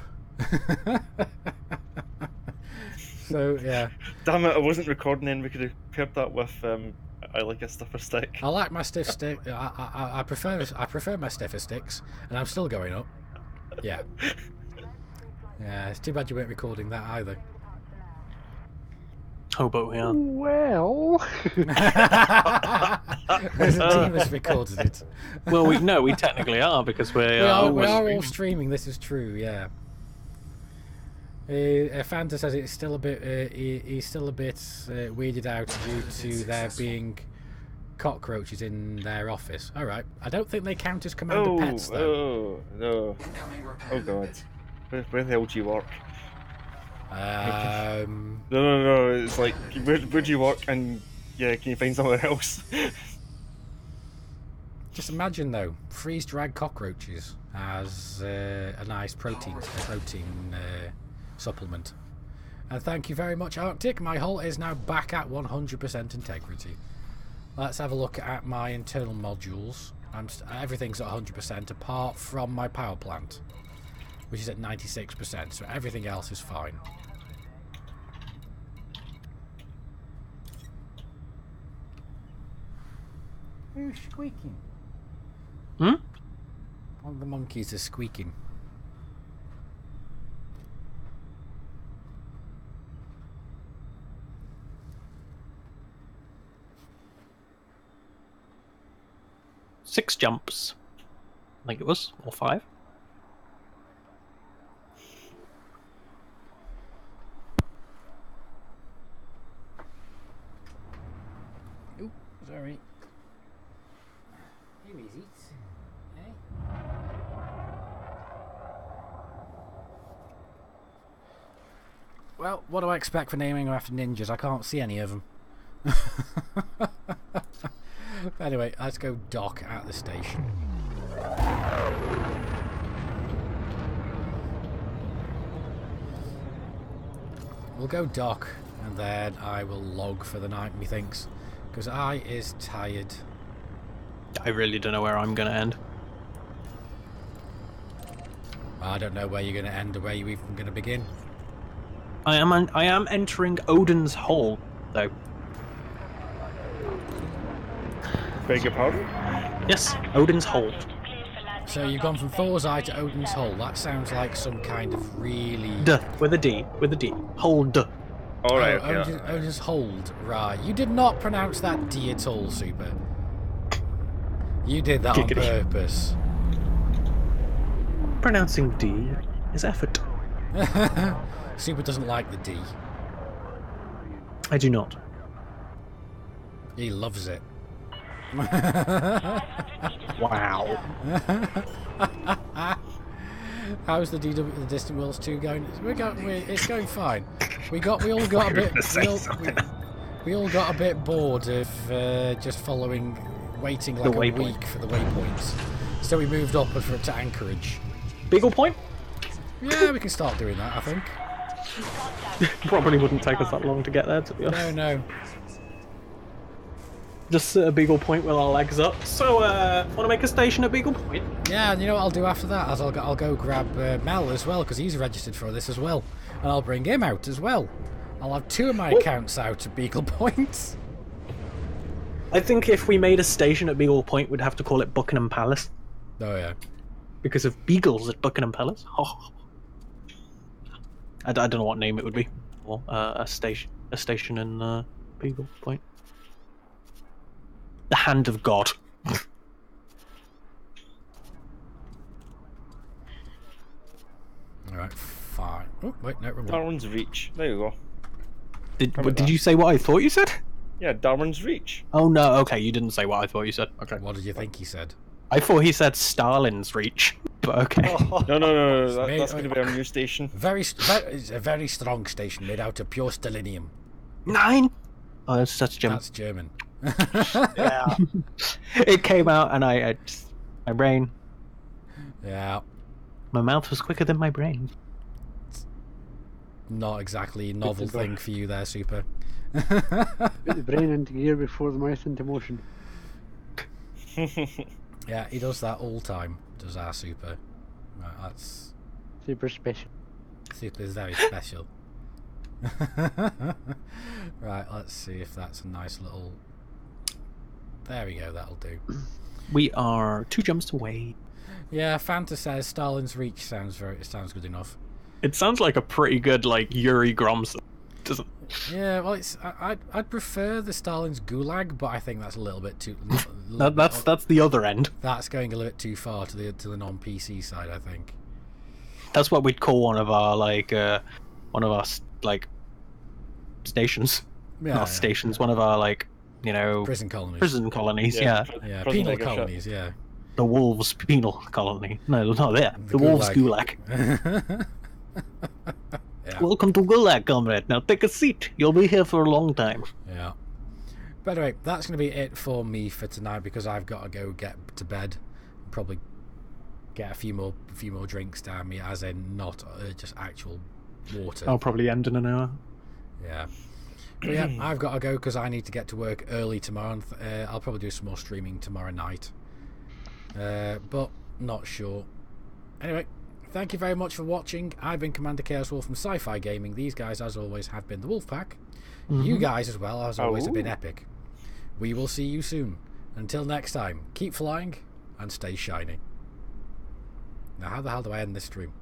So, yeah. Damn it, I wasn't recording then. We could have paired that with I like a stiffer stick. I like my stiff stick. I prefer my stiffer sticks, and I'm still going up. Yeah. Yeah, it's too bad you weren't recording that either. Oh, but we are. Well. There's a team that's recorded it. Well, we technically are, because we are all streaming. This is true, yeah. Fanta says it's still a bit. He's still a bit weirded out due to there being cockroaches in their office. All right, I don't think they count as Commander Pets though. Oh no! Oh god! Where the hell do you work? No. It's like where do you work? And yeah, can you find somewhere else? Just imagine though, freeze-dried cockroaches as a nice protein supplement. And thank you very much, Arctic. My hull is now back at 100% integrity. Let's have a look at my internal modules. Everything's at 100% apart from my power plant, which is at 96%, so everything else is fine. Who's squeaking? Hmm? One of the monkeys is squeaking. Six jumps. I think it was, or 5. Oop, sorry. Here is it. Hey. Well, what do I expect for naming them after ninjas? I can't see any of them. Anyway, let's go dock at the station. We'll go dock, and then I will log for the night, methinks, because I is tired. I really don't know where I'm going to end. I don't know where you're going to end or where you're even going to begin. I am entering Odin's Hole, though. Beg your pardon? Yes, Odin's Hole. So you've gone from Thor's Eye to Odin's Hole. That sounds like some kind of really... D, with a D. Hold. Alright, Odin's Hold. Right. You did not pronounce that D at all, Super. You did that on purpose. Pronouncing D is effort. Super doesn't like the D. I do not. He loves it. Wow. How's the DW, the Distant Worlds 2 going? It's going fine. We all got a bit. We all got a bit bored of just waiting like a week for the waypoints. So we moved up to Anchorage. Beagle Point? Yeah, we can start doing that, I think. Probably wouldn't take us that long to get there, to be honest. No. Just at a Beagle Point with our legs up. So, want to make a station at Beagle Point? Yeah, and you know what I'll do after that? I'll go grab Mel as well, because he's registered for this as well. And I'll bring him out as well. I'll have 2 of my accounts out at Beagle Point. I think if we made a station at Beagle Point, we'd have to call it Buckingham Palace. Oh, yeah. Because of beagles at Buckingham Palace. Oh. I don't know what name it would be. Or a station in Beagle Point. The Hand of God. Alright, fine. Oh, wait, no, Darwin's Reach. There you go. Did you say what I thought you said? Yeah, Darwin's Reach. Oh no, okay, you didn't say what I thought you said. Okay. What did you think he said? I thought he said Stalin's Reach, but okay. No. That's going to be our new station. It's a very strong station made out of pure stellinium. 9? Oh, that's German. That's German. Yeah. It came out and my brain. Yeah. My mouth was quicker than my brain. Not exactly a novel thing for you there, Super. Put the brain into gear before the mouth into motion. Yeah, he does that all time, does our Super. Right, that's... Super special. Super is very special. Right, let's see if that's a nice little... There we go, that'll do. We are 2 jumps away. Yeah, Fanta says Stalin's Reach sounds good enough. It sounds like a pretty good, like, Yuri Gromson, doesn't it? Yeah, well, I'd prefer the Stalin's Gulag, but I think that's a little bit too... That's the other end. That's going a little bit too far to the non-PC side, I think. That's what we'd call one of our stations. Yeah, Not stations, one of our, like, you know... Prison colonies. Prison colonies, yeah. Yeah, penal colonies, yeah. The Wolves' penal colony. No, not there. The Wolves' Gulag. Yeah. Welcome to Gulag, comrade. Now take a seat. You'll be here for a long time. Yeah. But anyway, that's going to be it for me for tonight because I've got to go get to bed. Probably get a few more drinks down me, as in not just actual water. I'll probably end in an hour. Yeah. But yeah, I've got to go because I need to get to work early tomorrow. And I'll probably do some more streaming tomorrow night. But not sure. Anyway, thank you very much for watching. I've been Commander Chaos Wolf from Sci-Fi Gaming. These guys, as always, have been the WulffPack. You guys, as well, as always, have been epic. We will see you soon. Until next time, keep flying and stay shiny. Now, how the hell do I end this stream?